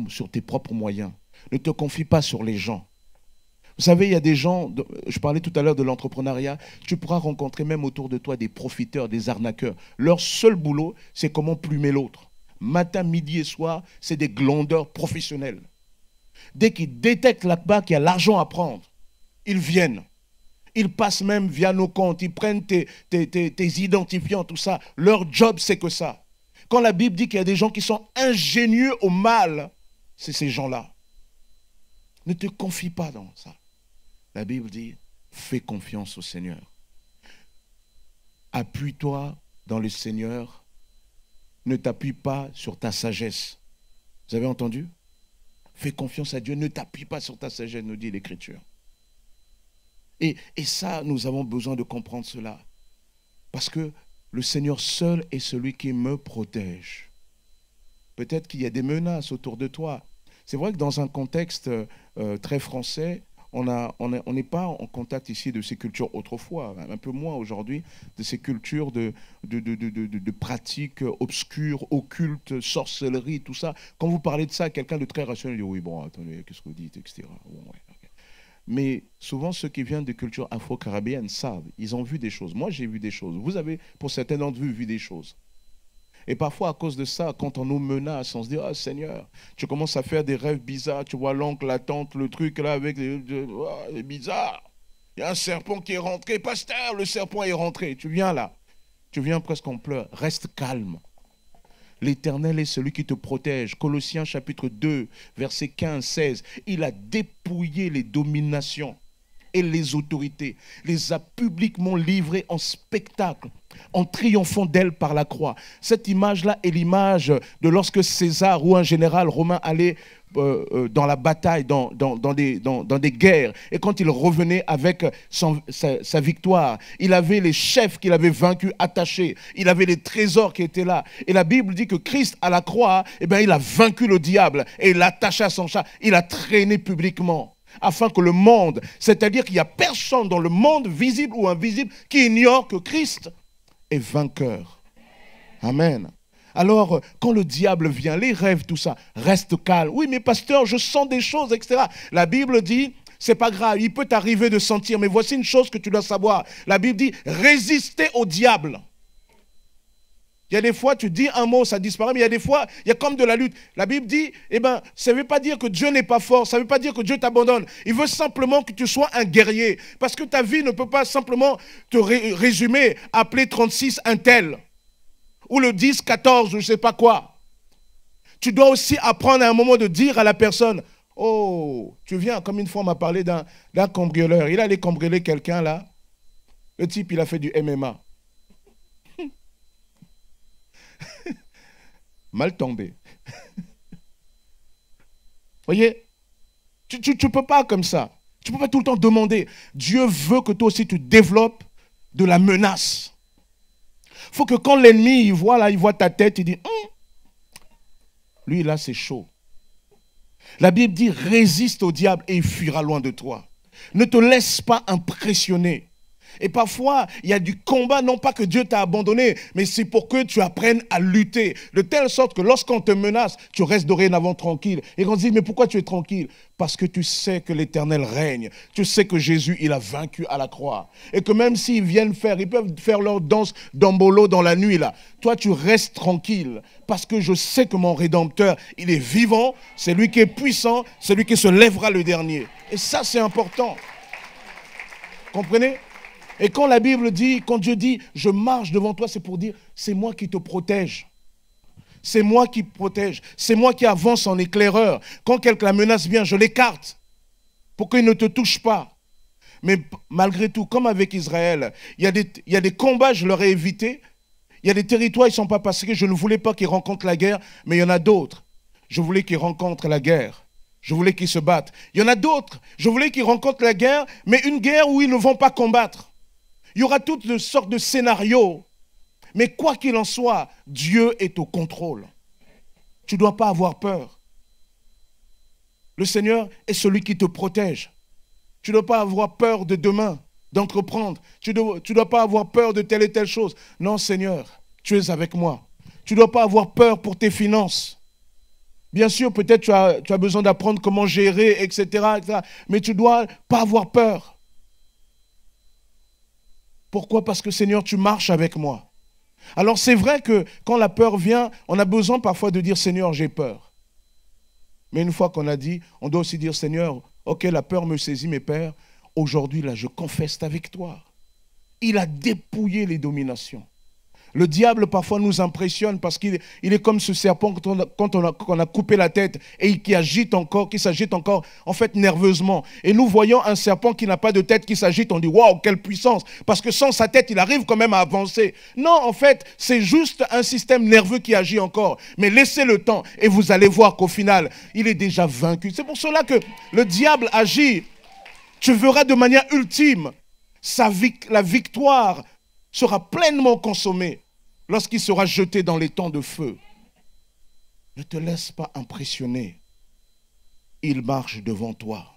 F: sur tes propres moyens. Ne te confie pas sur les gens. Vous savez, il y a des gens, je parlais tout à l'heure de l'entrepreneuriat, tu pourras rencontrer même autour de toi des profiteurs, des arnaqueurs. Leur seul boulot, c'est comment plumer l'autre. Matin, midi et soir, c'est des glandeurs professionnels. Dès qu'ils détectent là-bas qu'il y a l'argent à prendre, ils viennent. Ils passent même via nos comptes, ils prennent tes identifiants, tout ça. Leur job, c'est que ça. Quand la Bible dit qu'il y a des gens qui sont ingénieux au mal, c'est ces gens-là. Ne te confie pas dans ça. La Bible dit, fais confiance au Seigneur. Appuie-toi dans le Seigneur. Ne t'appuie pas sur ta sagesse. Vous avez entendu? Fais confiance à Dieu. Ne t'appuie pas sur ta sagesse, nous dit l'Écriture. Et ça, nous avons besoin de comprendre cela. Parce que le Seigneur seul est celui qui me protège. Peut-être qu'il y a des menaces autour de toi. C'est vrai que dans un contexte très français, on n'est pas en contact ici de ces cultures autrefois, un peu moins aujourd'hui, de ces cultures de pratiques obscures, occultes, sorcellerie, tout ça. Quand vous parlez de ça à quelqu'un de très rationnel, il dit oui, bon, attendez, qu'est-ce que vous dites, etc. Bon, ouais, okay. Mais souvent, ceux qui viennent de cultures afro-caribéennes savent, ils ont vu des choses. Moi, j'ai vu des choses. Vous avez, pour certains d'entre vous, vu des choses. Et parfois, à cause de ça, quand on nous menace, on se dit, ah Seigneur, tu commences à faire des rêves bizarres, tu vois l'oncle, la tante, le truc là avec c'est bizarre. Il y a un serpent qui est rentré, pasteur, le serpent est rentré. Tu viens là, tu viens presque en pleurs. Reste calme. L'Éternel est celui qui te protège. Colossiens chapitre 2, versets 15, 16. Il a dépouillé les dominations et les autorités, les a publiquement livrées en spectacle, en triomphant d'elles par la croix. Cette image-là est l'image de lorsque César ou un général romain allait dans la bataille, dans des guerres. Et quand il revenait avec sa victoire, il avait les chefs qu'il avait vaincus attachés. Il avait les trésors qui étaient là. Et la Bible dit que Christ, à la croix, eh bien, il a vaincu le diable et il l'a attaché à son char. Il a traîné publiquement. Afin que le monde, c'est-à-dire qu'il n'y a personne dans le monde, visible ou invisible, qui ignore que Christ est vainqueur. Amen. Alors, quand le diable vient, les rêves, tout ça, reste calme. Oui, mais pasteur, je sens des choses, etc. La Bible dit, c'est pas grave, il peut t'arriver de sentir, mais voici une chose que tu dois savoir. La Bible dit, résistez au diable. Il y a des fois, tu dis un mot, ça disparaît, mais il y a des fois, il y a comme de la lutte. La Bible dit, eh ben, ça ne veut pas dire que Dieu n'est pas fort, ça ne veut pas dire que Dieu t'abandonne. Il veut simplement que tu sois un guerrier. Parce que ta vie ne peut pas simplement te résumer, appeler 36 un tel. ou le 10, 14, je ne sais pas quoi. Tu dois aussi apprendre à un moment de dire à la personne, oh, tu viens, comme une fois on m'a parlé d'un cambrioleur. Il allait cambrioler quelqu'un là. Le type, il a fait du MMA. Mal tombé. Voyez, tu ne peux pas comme ça. Tu ne peux pas tout le temps demander. Dieu veut que toi aussi tu développes de la menace. Il faut que quand l'ennemi il voit ta tête, il dit, lui là c'est chaud. La Bible dit, résiste au diable et il fuira loin de toi. Ne te laisse pas impressionner. Et parfois, il y a du combat, non pas que Dieu t'a abandonné, mais c'est pour que tu apprennes à lutter. De telle sorte que lorsqu'on te menace, tu restes dorénavant tranquille. Et quand on dit, mais pourquoi tu es tranquille? Parce que tu sais que l'Éternel règne. Tu sais que Jésus, il a vaincu à la croix. Et que même s'ils viennent ils peuvent faire leur danse d'ambolo dans la nuit, là. Toi, tu restes tranquille. Parce que je sais que mon Rédempteur, il est vivant. C'est lui qui est puissant. C'est lui qui se lèvera le dernier. Et ça, c'est important. Comprenez? Et quand la Bible dit, quand Dieu dit, je marche devant toi, c'est pour dire, c'est moi qui te protège. C'est moi qui protège. C'est moi qui avance en éclaireur. Quand quelqu'un menace bien, je l'écarte pour qu'il ne te touche pas. Mais malgré tout, comme avec Israël, il y a des combats, je leur ai évité. Il y a des territoires, ils ne sont pas passés. Je ne voulais pas qu'ils rencontrent la guerre, mais il y en a d'autres. Je voulais qu'ils rencontrent la guerre. Je voulais qu'ils se battent. Il y en a d'autres. Je voulais qu'ils rencontrent la guerre, mais une guerre où ils ne vont pas combattre. Il y aura toutes sortes de scénarios. Mais quoi qu'il en soit, Dieu est au contrôle. Tu ne dois pas avoir peur. Le Seigneur est celui qui te protège. Tu ne dois pas avoir peur de demain, d'entreprendre. Tu ne dois pas avoir peur de telle et telle chose. Non, Seigneur, tu es avec moi. Tu ne dois pas avoir peur pour tes finances. Bien sûr, peut-être tu as besoin d'apprendre comment gérer, etc., etc. Mais tu ne dois pas avoir peur. Pourquoi? Parce que Seigneur, tu marches avec moi. Alors c'est vrai que quand la peur vient, on a besoin parfois de dire Seigneur, j'ai peur. Mais une fois qu'on a dit, on doit aussi dire Seigneur, ok, la peur me saisit, mes pères, aujourd'hui là, je confesse ta victoire. Il a dépouillé les dominations. Le diable parfois nous impressionne parce qu'il est comme ce serpent quand on a coupé la tête et qui s'agite encore en fait nerveusement. Et nous voyons un serpent qui n'a pas de tête qui s'agite, on dit waouh, quelle puissance, parce que sans sa tête il arrive quand même à avancer. Non, en fait c'est juste un système nerveux qui agit encore. Mais laissez le temps et vous allez voir qu'au final il est déjà vaincu. C'est pour cela que le diable agit. Tu verras de manière ultime la victoire sera pleinement consommé lorsqu'il sera jeté dans les temps de feu. Ne te laisse pas impressionner. Il marche devant toi.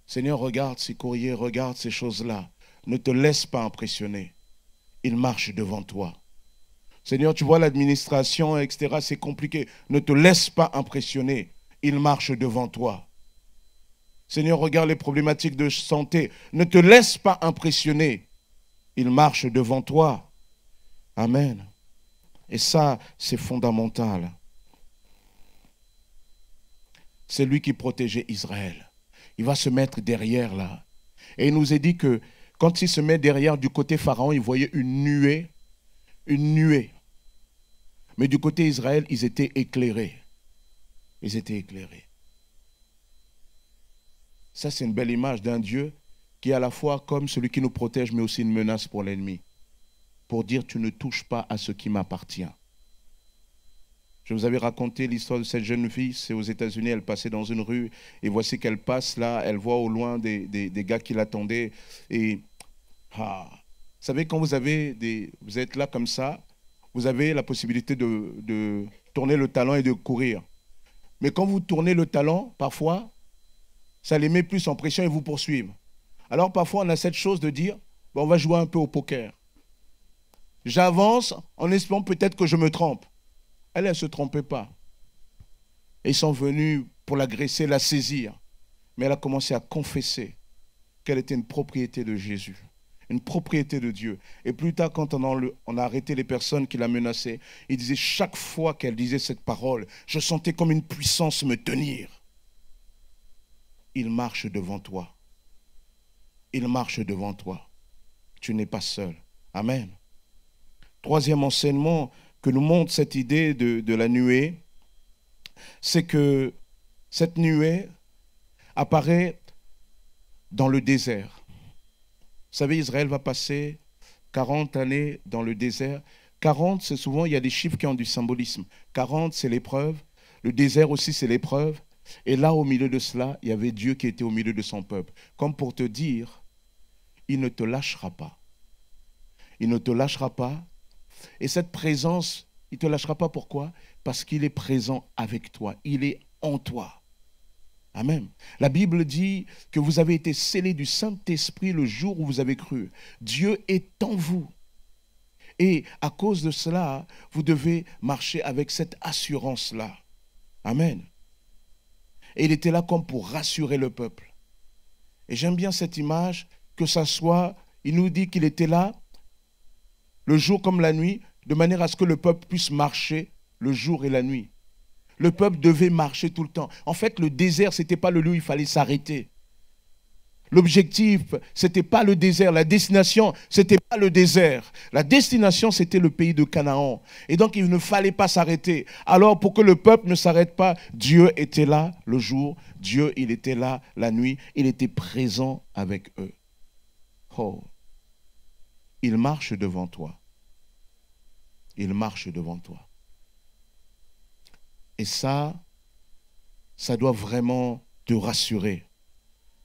F: Seigneur, regarde ces courriers, regarde ces choses-là. Ne te laisse pas impressionner. Il marche devant toi. Seigneur, tu vois l'administration, etc., c'est compliqué. Ne te laisse pas impressionner. Il marche devant toi. Seigneur, regarde les problématiques de santé. Ne te laisse pas impressionner. Il marche devant toi. Amen. Et ça, c'est fondamental. C'est lui qui protégeait Israël. Il va se mettre derrière là. Et il nous est dit que quand il se met derrière du côté Pharaon, il voyait une nuée. Une nuée. Mais du côté Israël, ils étaient éclairés. Ils étaient éclairés. Ça, c'est une belle image d'un Dieu qui est à la fois comme celui qui nous protège, mais aussi une menace pour l'ennemi. Pour dire, tu ne touches pas à ce qui m'appartient. Je vous avais raconté l'histoire de cette jeune fille, c'est aux États-Unis, elle passait dans une rue, et voici qu'elle passe là, elle voit au loin des gars qui l'attendaient, et vous savez, quand vous êtes là comme ça, vous avez la possibilité de tourner le talon et de courir. Mais quand vous tournez le talon, parfois, ça les met plus en pression et vous poursuivent. Alors parfois, on a cette chose de dire, bon, on va jouer un peu au poker. J'avance en espérant peut-être que je me trompe. Elle ne se trompait pas. Et ils sont venus pour l'agresser, la saisir. Mais elle a commencé à confesser qu'elle était une propriété de Jésus, une propriété de Dieu. Et plus tard, quand on a arrêté les personnes qui la menaçaient, il disait chaque fois qu'elle disait cette parole, je sentais comme une puissance me tenir. Il marche devant toi. Il marche devant toi. Tu n'es pas seul. Amen. troisième enseignement que nous montre cette idée de la nuée, c'est que cette nuée apparaît dans le désert. Vous savez, Israël va passer 40 années dans le désert. 40, c'est souvent, il y a des chiffres qui ont du symbolisme. 40, c'est l'épreuve. Le désert aussi, c'est l'épreuve. Et là, au milieu de cela, il y avait Dieu qui était au milieu de son peuple. Comme pour te dire, il ne te lâchera pas. Il ne te lâchera pas. Et cette présence, il ne te lâchera pas. Pourquoi? Parce qu'il est présent avec toi. Il est en toi. Amen. La Bible dit que vous avez été scellés du Saint-Esprit le jour où vous avez cru. Dieu est en vous. Et à cause de cela, vous devez marcher avec cette assurance-là. Amen. Et il était là comme pour rassurer le peuple. Et j'aime bien cette image, que ça soit, il nous dit qu'il était là, le jour comme la nuit, de manière à ce que le peuple puisse marcher le jour et la nuit. Le peuple devait marcher tout le temps. En fait, le désert, ce n'était pas le lieu où il fallait s'arrêter. L'objectif, ce n'était pas le désert. La destination, ce n'était pas le désert. La destination, c'était le pays de Canaan. Et donc, il ne fallait pas s'arrêter. Alors, pour que le peuple ne s'arrête pas, Dieu était là le jour. Dieu, il était là la nuit. Il était présent avec eux. Oh, il marche devant toi. Il marche devant toi. Et ça doit vraiment te rassurer.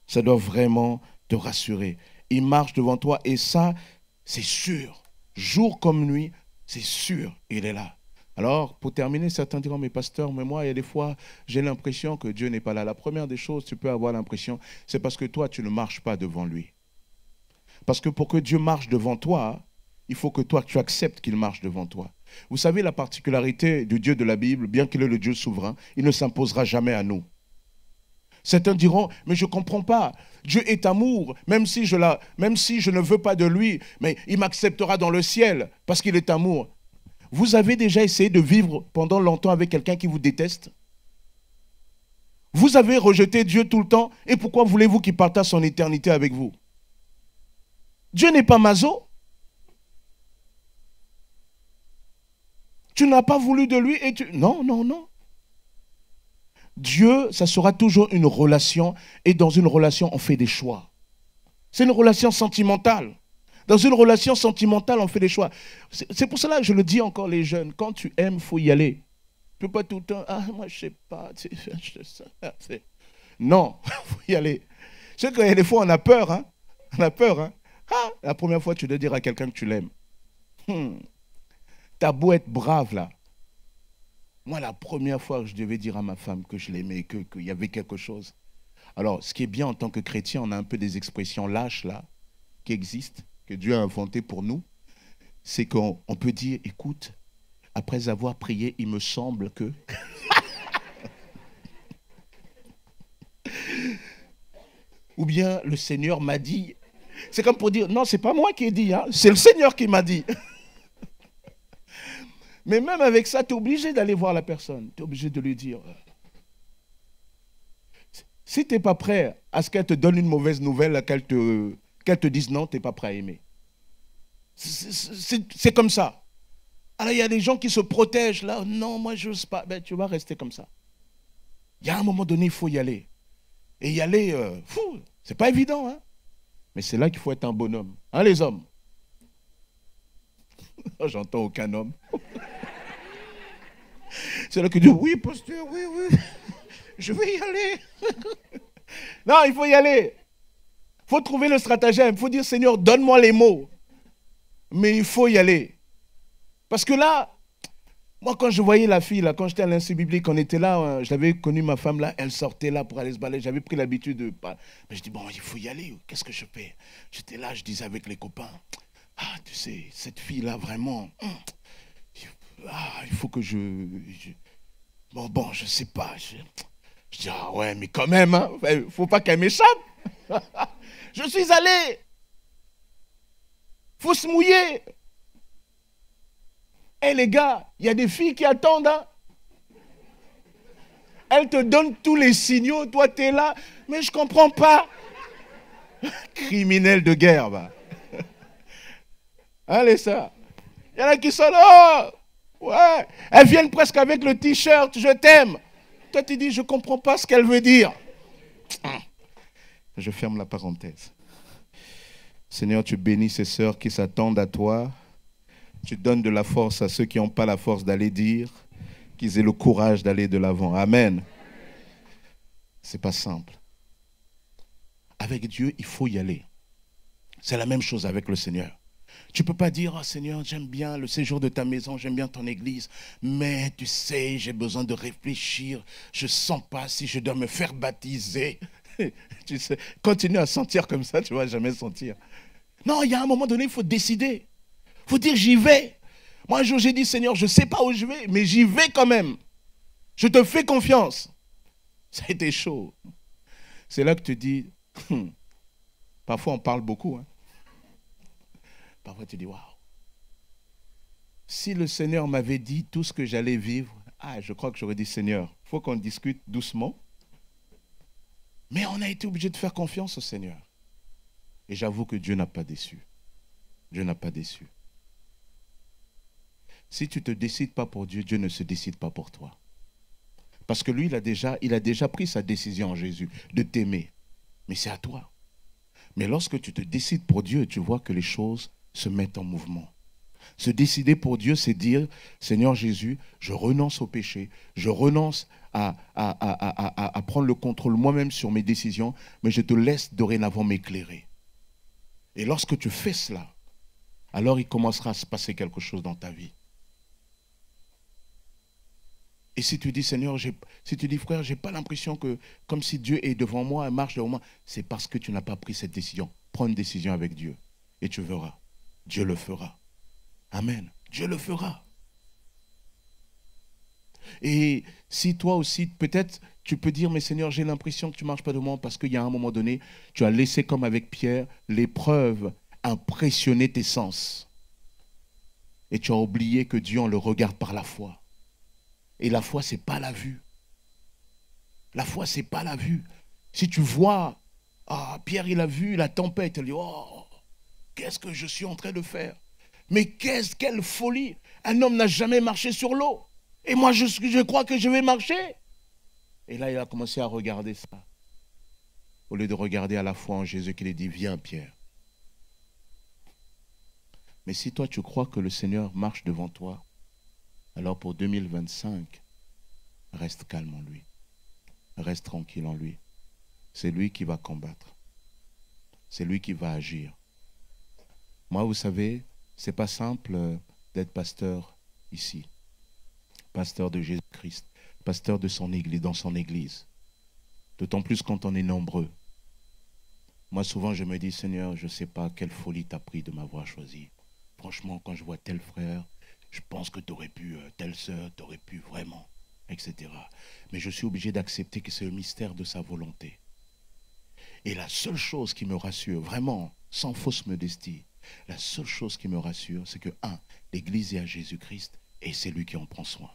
F: Ça doit vraiment te rassurer. Il marche devant toi et ça, c'est sûr. Jour comme nuit, c'est sûr, il est là. Alors, pour terminer, certains diront, mais pasteur, mais moi, il y a des fois, j'ai l'impression que Dieu n'est pas là. La première des choses, tu peux avoir l'impression, c'est parce que toi, tu ne marches pas devant lui. Parce que pour que Dieu marche devant toi, il faut que toi, tu acceptes qu'il marche devant toi. Vous savez, la particularité du Dieu de la Bible, bien qu'il est le Dieu souverain, il ne s'imposera jamais à nous. Certains diront, mais je ne comprends pas. Dieu est amour, même si je ne veux pas de lui, mais il m'acceptera dans le ciel parce qu'il est amour. Vous avez déjà essayé de vivre pendant longtemps avec quelqu'un qui vous déteste? Vous avez rejeté Dieu tout le temps et pourquoi voulez-vous qu'il partage son éternité avec vous? Dieu n'est pas maso. Tu n'as pas voulu de lui et tu... Non, non, non. Dieu, ça sera toujours une relation et dans une relation, on fait des choix. C'est une relation sentimentale. Dans une relation sentimentale, on fait des choix. C'est pour cela que je le dis encore les jeunes, quand tu aimes, il faut y aller. Tu ne peux pas tout le temps, ah moi je ne sais pas. Non, il faut y aller. Je sais que des fois on a peur. Hein? On a peur. Hein? Ah, la première fois, tu dois dire à quelqu'un que tu l'aimes. T'as beau être brave là. Moi, la première fois que je devais dire à ma femme que je l'aimais, qu'il y avait quelque chose. Alors, ce qui est bien en tant que chrétien, on a un peu des expressions lâches là, qui existent, que Dieu a inventées pour nous. C'est qu'on peut dire, écoute, après avoir prié, il me semble que... Ou bien, le Seigneur m'a dit... C'est comme pour dire, non, c'est pas moi qui ai dit, hein, c'est le Seigneur qui m'a dit. Mais même avec ça, tu es obligé d'aller voir la personne. Tu es obligé de lui dire. Si tu n'es pas prêt à ce qu'elle te donne une mauvaise nouvelle, qu'elle te dise non, tu n'es pas prêt à aimer. C'est comme ça. Alors il y a des gens qui se protègent là. Non, moi je n'ose pas. Ben, tu vas rester comme ça. Il y a un moment donné, il faut y aller. Et y aller, c'est pas évident. Hein? Mais c'est là qu'il faut être un bonhomme. Hein, les hommes? J'entends aucun homme. C'est là que dit, oui, pasteur, oui, je vais y aller. Non, il faut y aller. Il faut trouver le stratagème. Il faut dire, Seigneur, donne-moi les mots. Mais il faut y aller. Parce que là, moi, quand je voyais la fille, là, quand j'étais à l'Institut biblique, on était là, j'avais connu ma femme là, elle sortait là pour aller se balader. J'avais pris l'habitude de... Mais je dis, bon, il faut y aller. Qu'est-ce que je fais? J'étais là, je disais avec les copains, ah, tu sais, cette fille-là, vraiment... il faut que Bon, je sais pas. Je dis, ah ouais, mais quand même, hein, faut pas qu'elle m'échappe. Je suis allé. Faut se mouiller. Eh les gars, il y a des filles qui attendent. Hein. Elles te donnent tous les signaux, toi tu es là. Mais je comprends pas. Criminel de guerre, va. Allez ça. Il y en a qui sont là. Oh, ouais. Elles viennent presque avec le t-shirt, je t'aime. Toi, tu dis, je ne comprends pas ce qu'elle veut dire. Je ferme la parenthèse. Seigneur, tu bénis ces sœurs qui s'attendent à toi. Tu donnes de la force à ceux qui n'ont pas la force d'aller dire, qu'ils aient le courage d'aller de l'avant. Amen. C'est pas simple. Avec Dieu, il faut y aller. C'est la même chose avec le Seigneur. Tu ne peux pas dire, oh Seigneur, j'aime bien le séjour de ta maison, j'aime bien ton église, mais tu sais, j'ai besoin de réfléchir, je ne sens pas si je dois me faire baptiser. Tu sais, continue à sentir comme ça, tu ne vas jamais sentir. Non, il y a un moment donné, il faut décider. Il faut dire, j'y vais. Moi, un jour, j'ai dit, Seigneur, je ne sais pas où je vais, mais j'y vais quand même. Je te fais confiance. Ça a été chaud. C'est là que tu dis, parfois on parle beaucoup, hein. Parfois, tu dis, waouh. Si le Seigneur m'avait dit tout ce que j'allais vivre, je crois que j'aurais dit, Seigneur, il faut qu'on discute doucement. Mais on a été obligé de faire confiance au Seigneur. Et j'avoue que Dieu n'a pas déçu. Dieu n'a pas déçu. Si tu ne te décides pas pour Dieu, Dieu ne se décide pas pour toi. Parce que lui, il a déjà pris sa décision en Jésus de t'aimer. Mais c'est à toi. Mais lorsque tu te décides pour Dieu, tu vois que les choses se mettent en mouvement. Se décider pour Dieu, c'est dire, Seigneur Jésus, je renonce au péché, je renonce à prendre le contrôle moi-même sur mes décisions, mais je te laisse dorénavant m'éclairer. Et lorsque tu fais cela, alors il commencera à se passer quelque chose dans ta vie. Et si tu dis, Seigneur, si tu dis, frère, je n'ai pas l'impression que, comme si Dieu est devant moi, marche devant moi, c'est parce que tu n'as pas pris cette décision. Prends une décision avec Dieu et tu verras. Dieu le fera. Amen. Dieu le fera. Et si toi aussi, peut-être, tu peux dire, mais Seigneur, j'ai l'impression que tu ne marches pas de moi parce qu'il y a un moment donné, tu as laissé comme avec Pierre, l'épreuve impressionner tes sens. Et tu as oublié que Dieu, on le regarde par la foi. Et la foi, ce n'est pas la vue. La foi, ce n'est pas la vue. Si tu vois, Pierre, il a vu la tempête, il dit, oh, qu'est-ce que je suis en train de faire? Mais quelle folie! Un homme n'a jamais marché sur l'eau. Et moi, je crois que je vais marcher. Et là, il a commencé à regarder ça. Au lieu de regarder à la foi en Jésus, qu'il a dit, viens, Pierre. Mais si toi, tu crois que le Seigneur marche devant toi, alors pour 2025, reste calme en lui. Reste tranquille en lui. C'est lui qui va combattre. C'est lui qui va agir. Moi, vous savez, c'est pas simple d'être pasteur ici. Pasteur de Jésus-Christ. Pasteur de son église, dans son église. D'autant plus quand on est nombreux. Moi, souvent, je me dis, Seigneur, je ne sais pas quelle folie t'as pris de m'avoir choisi. Franchement, quand je vois tel frère, je pense que tu aurais pu, telle sœur, tu aurais pu vraiment, etc. Mais je suis obligé d'accepter que c'est le mystère de sa volonté. Et la seule chose qui me rassure, vraiment, sans fausse modestie, la seule chose qui me rassure, c'est que, l'Église est à Jésus-Christ et c'est lui qui en prend soin.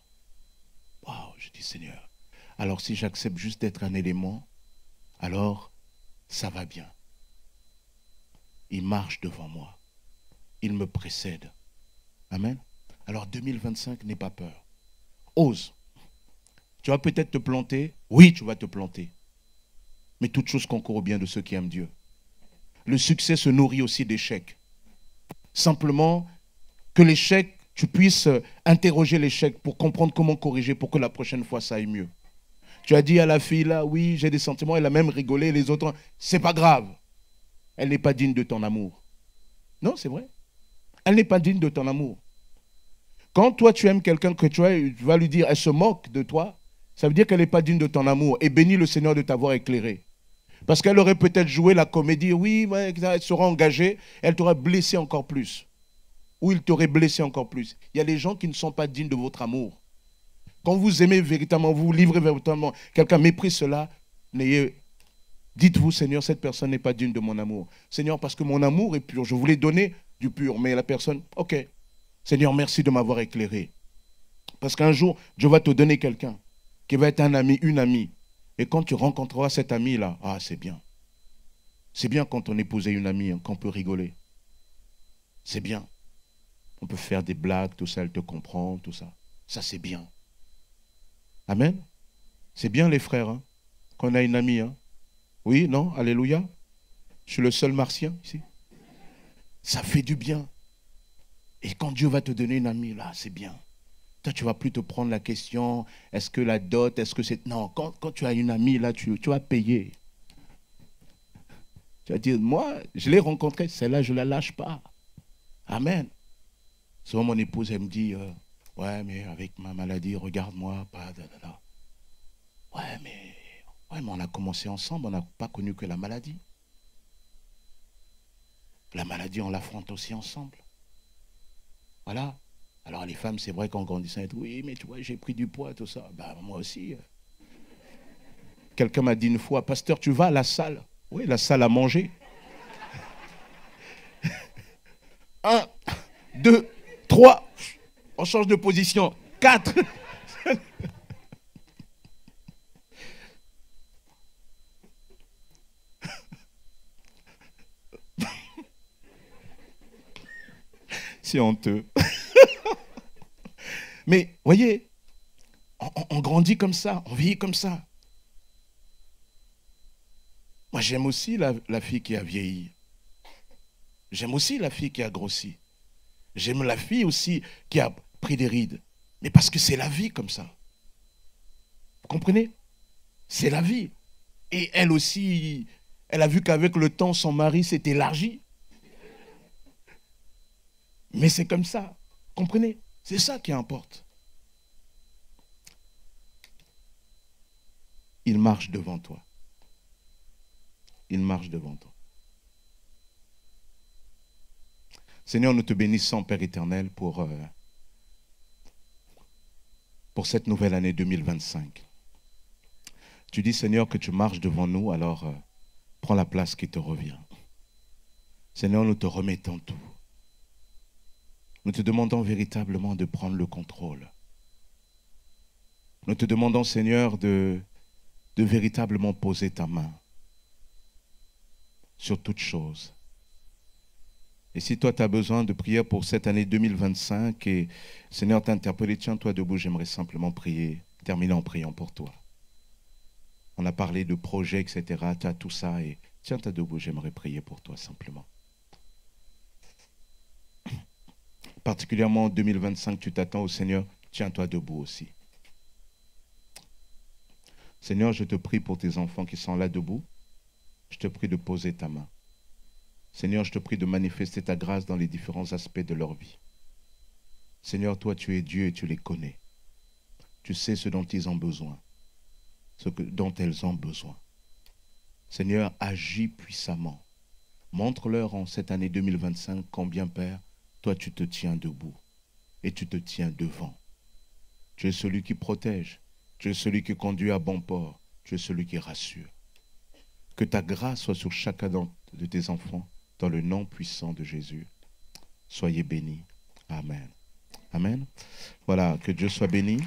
F: Waouh, je dis Seigneur. Alors si j'accepte juste d'être un élément, alors ça va bien. Il marche devant moi. Il me précède. Amen. Alors 2025, n'aie pas peur. Ose. Tu vas peut-être te planter. Oui, tu vas te planter. Mais toute chose concourt au bien de ceux qui aiment Dieu. Le succès se nourrit aussi d'échecs. Simplement que l'échec, tu puisses interroger l'échec pour comprendre comment corriger pour que la prochaine fois ça aille mieux. Tu as dit à la fille là, oui, j'ai des sentiments, elle a même rigolé, les autres, c'est pas grave. Elle n'est pas digne de ton amour. Non, c'est vrai. Elle n'est pas digne de ton amour. Quand toi tu aimes quelqu'un que tu vas lui dire, elle se moque de toi, ça veut dire qu'elle n'est pas digne de ton amour. Et bénis le Seigneur de t'avoir éclairé. Parce qu'elle aurait peut-être joué la comédie, oui, elle sera engagée, elle t'aurait blessé encore plus. Ou il t'aurait blessé encore plus. Il y a des gens qui ne sont pas dignes de votre amour. Quand vous aimez véritablement, vous livrez véritablement, quelqu'un méprise cela, dites-vous, Seigneur, cette personne n'est pas digne de mon amour. Seigneur, parce que mon amour est pur, je voulais donner du pur, mais la personne, ok. Seigneur, merci de m'avoir éclairé. Parce qu'un jour, Dieu va te donner quelqu'un qui va être un ami, une amie. Et quand tu rencontreras cet ami-là, c'est bien. C'est bien quand on épousait une amie, qu'on peut rigoler. C'est bien. On peut faire des blagues, tout ça, elle te comprend, tout ça. Ça, c'est bien. Amen. C'est bien, les frères, hein, qu'on a une amie. Hein. Oui, non, alléluia. Je suis le seul martien ici. Ça fait du bien. Et quand Dieu va te donner une amie, là, c'est bien. Toi, tu ne vas plus te prendre la question, est-ce que la dot, est-ce que c'est... Non, quand tu as une amie, là, tu vas payer. Tu vas dire, moi, je l'ai rencontrée, celle-là, je ne la lâche pas. Amen. Souvent, mon épouse, elle me dit, ouais, mais avec ma maladie, regarde-moi, pas... Ouais, mais on a commencé ensemble, on n'a pas connu que la maladie. La maladie, on l'affronte aussi ensemble. Voilà. Alors les femmes, c'est vrai qu'en grandissant, elles disent, oui, mais tu vois, j'ai pris du poids, tout ça. Ben, moi aussi. Quelqu'un m'a dit une fois, pasteur, tu vas à la salle? Oui, la salle à manger. 1, 2, 3. On change de position. 4. C'est honteux. Mais, voyez, on grandit comme ça, on vieillit comme ça. Moi, j'aime aussi la fille qui a vieilli. J'aime aussi la fille qui a grossi. J'aime la fille aussi qui a pris des rides. Mais parce que c'est la vie comme ça. Vous comprenez? C'est la vie. Et elle aussi, elle a vu qu'avec le temps, son mari s'est élargi. Mais c'est comme ça. Comprenez? C'est ça qui importe. Il marche devant toi. Il marche devant toi. Seigneur, nous te bénissons, Père éternel, pour cette nouvelle année 2025. Tu dis, Seigneur, que tu marches devant nous, alors prends la place qui te revient. Seigneur, nous te remettons tout. Nous te demandons véritablement de prendre le contrôle. Nous te demandons, Seigneur, de véritablement poser ta main sur toutes choses. Et si toi, tu as besoin de prière pour cette année 2025 et Seigneur t'a interpellé, tiens-toi debout, j'aimerais simplement prier, terminer en priant pour toi. On a parlé de projets, etc. Tu as tout ça et tiens-toi debout, j'aimerais prier pour toi simplement. Particulièrement en 2025, tu t'attends au Seigneur, tiens-toi debout aussi. Seigneur, je te prie pour tes enfants qui sont là debout. Je te prie de poser ta main. Seigneur, je te prie de manifester ta grâce dans les différents aspects de leur vie. Seigneur, toi, tu es Dieu et tu les connais. Tu sais ce dont ils ont besoin, dont elles ont besoin. Seigneur, agis puissamment. Montre-leur en cette année 2025 combien, Père, toi, tu te tiens debout et tu te tiens devant. Tu es celui qui protège. Tu es celui qui conduit à bon port. Tu es celui qui rassure. Que ta grâce soit sur chacun de tes enfants, dans le nom puissant de Jésus. Soyez bénis. Amen. Amen. Voilà, que Dieu soit béni.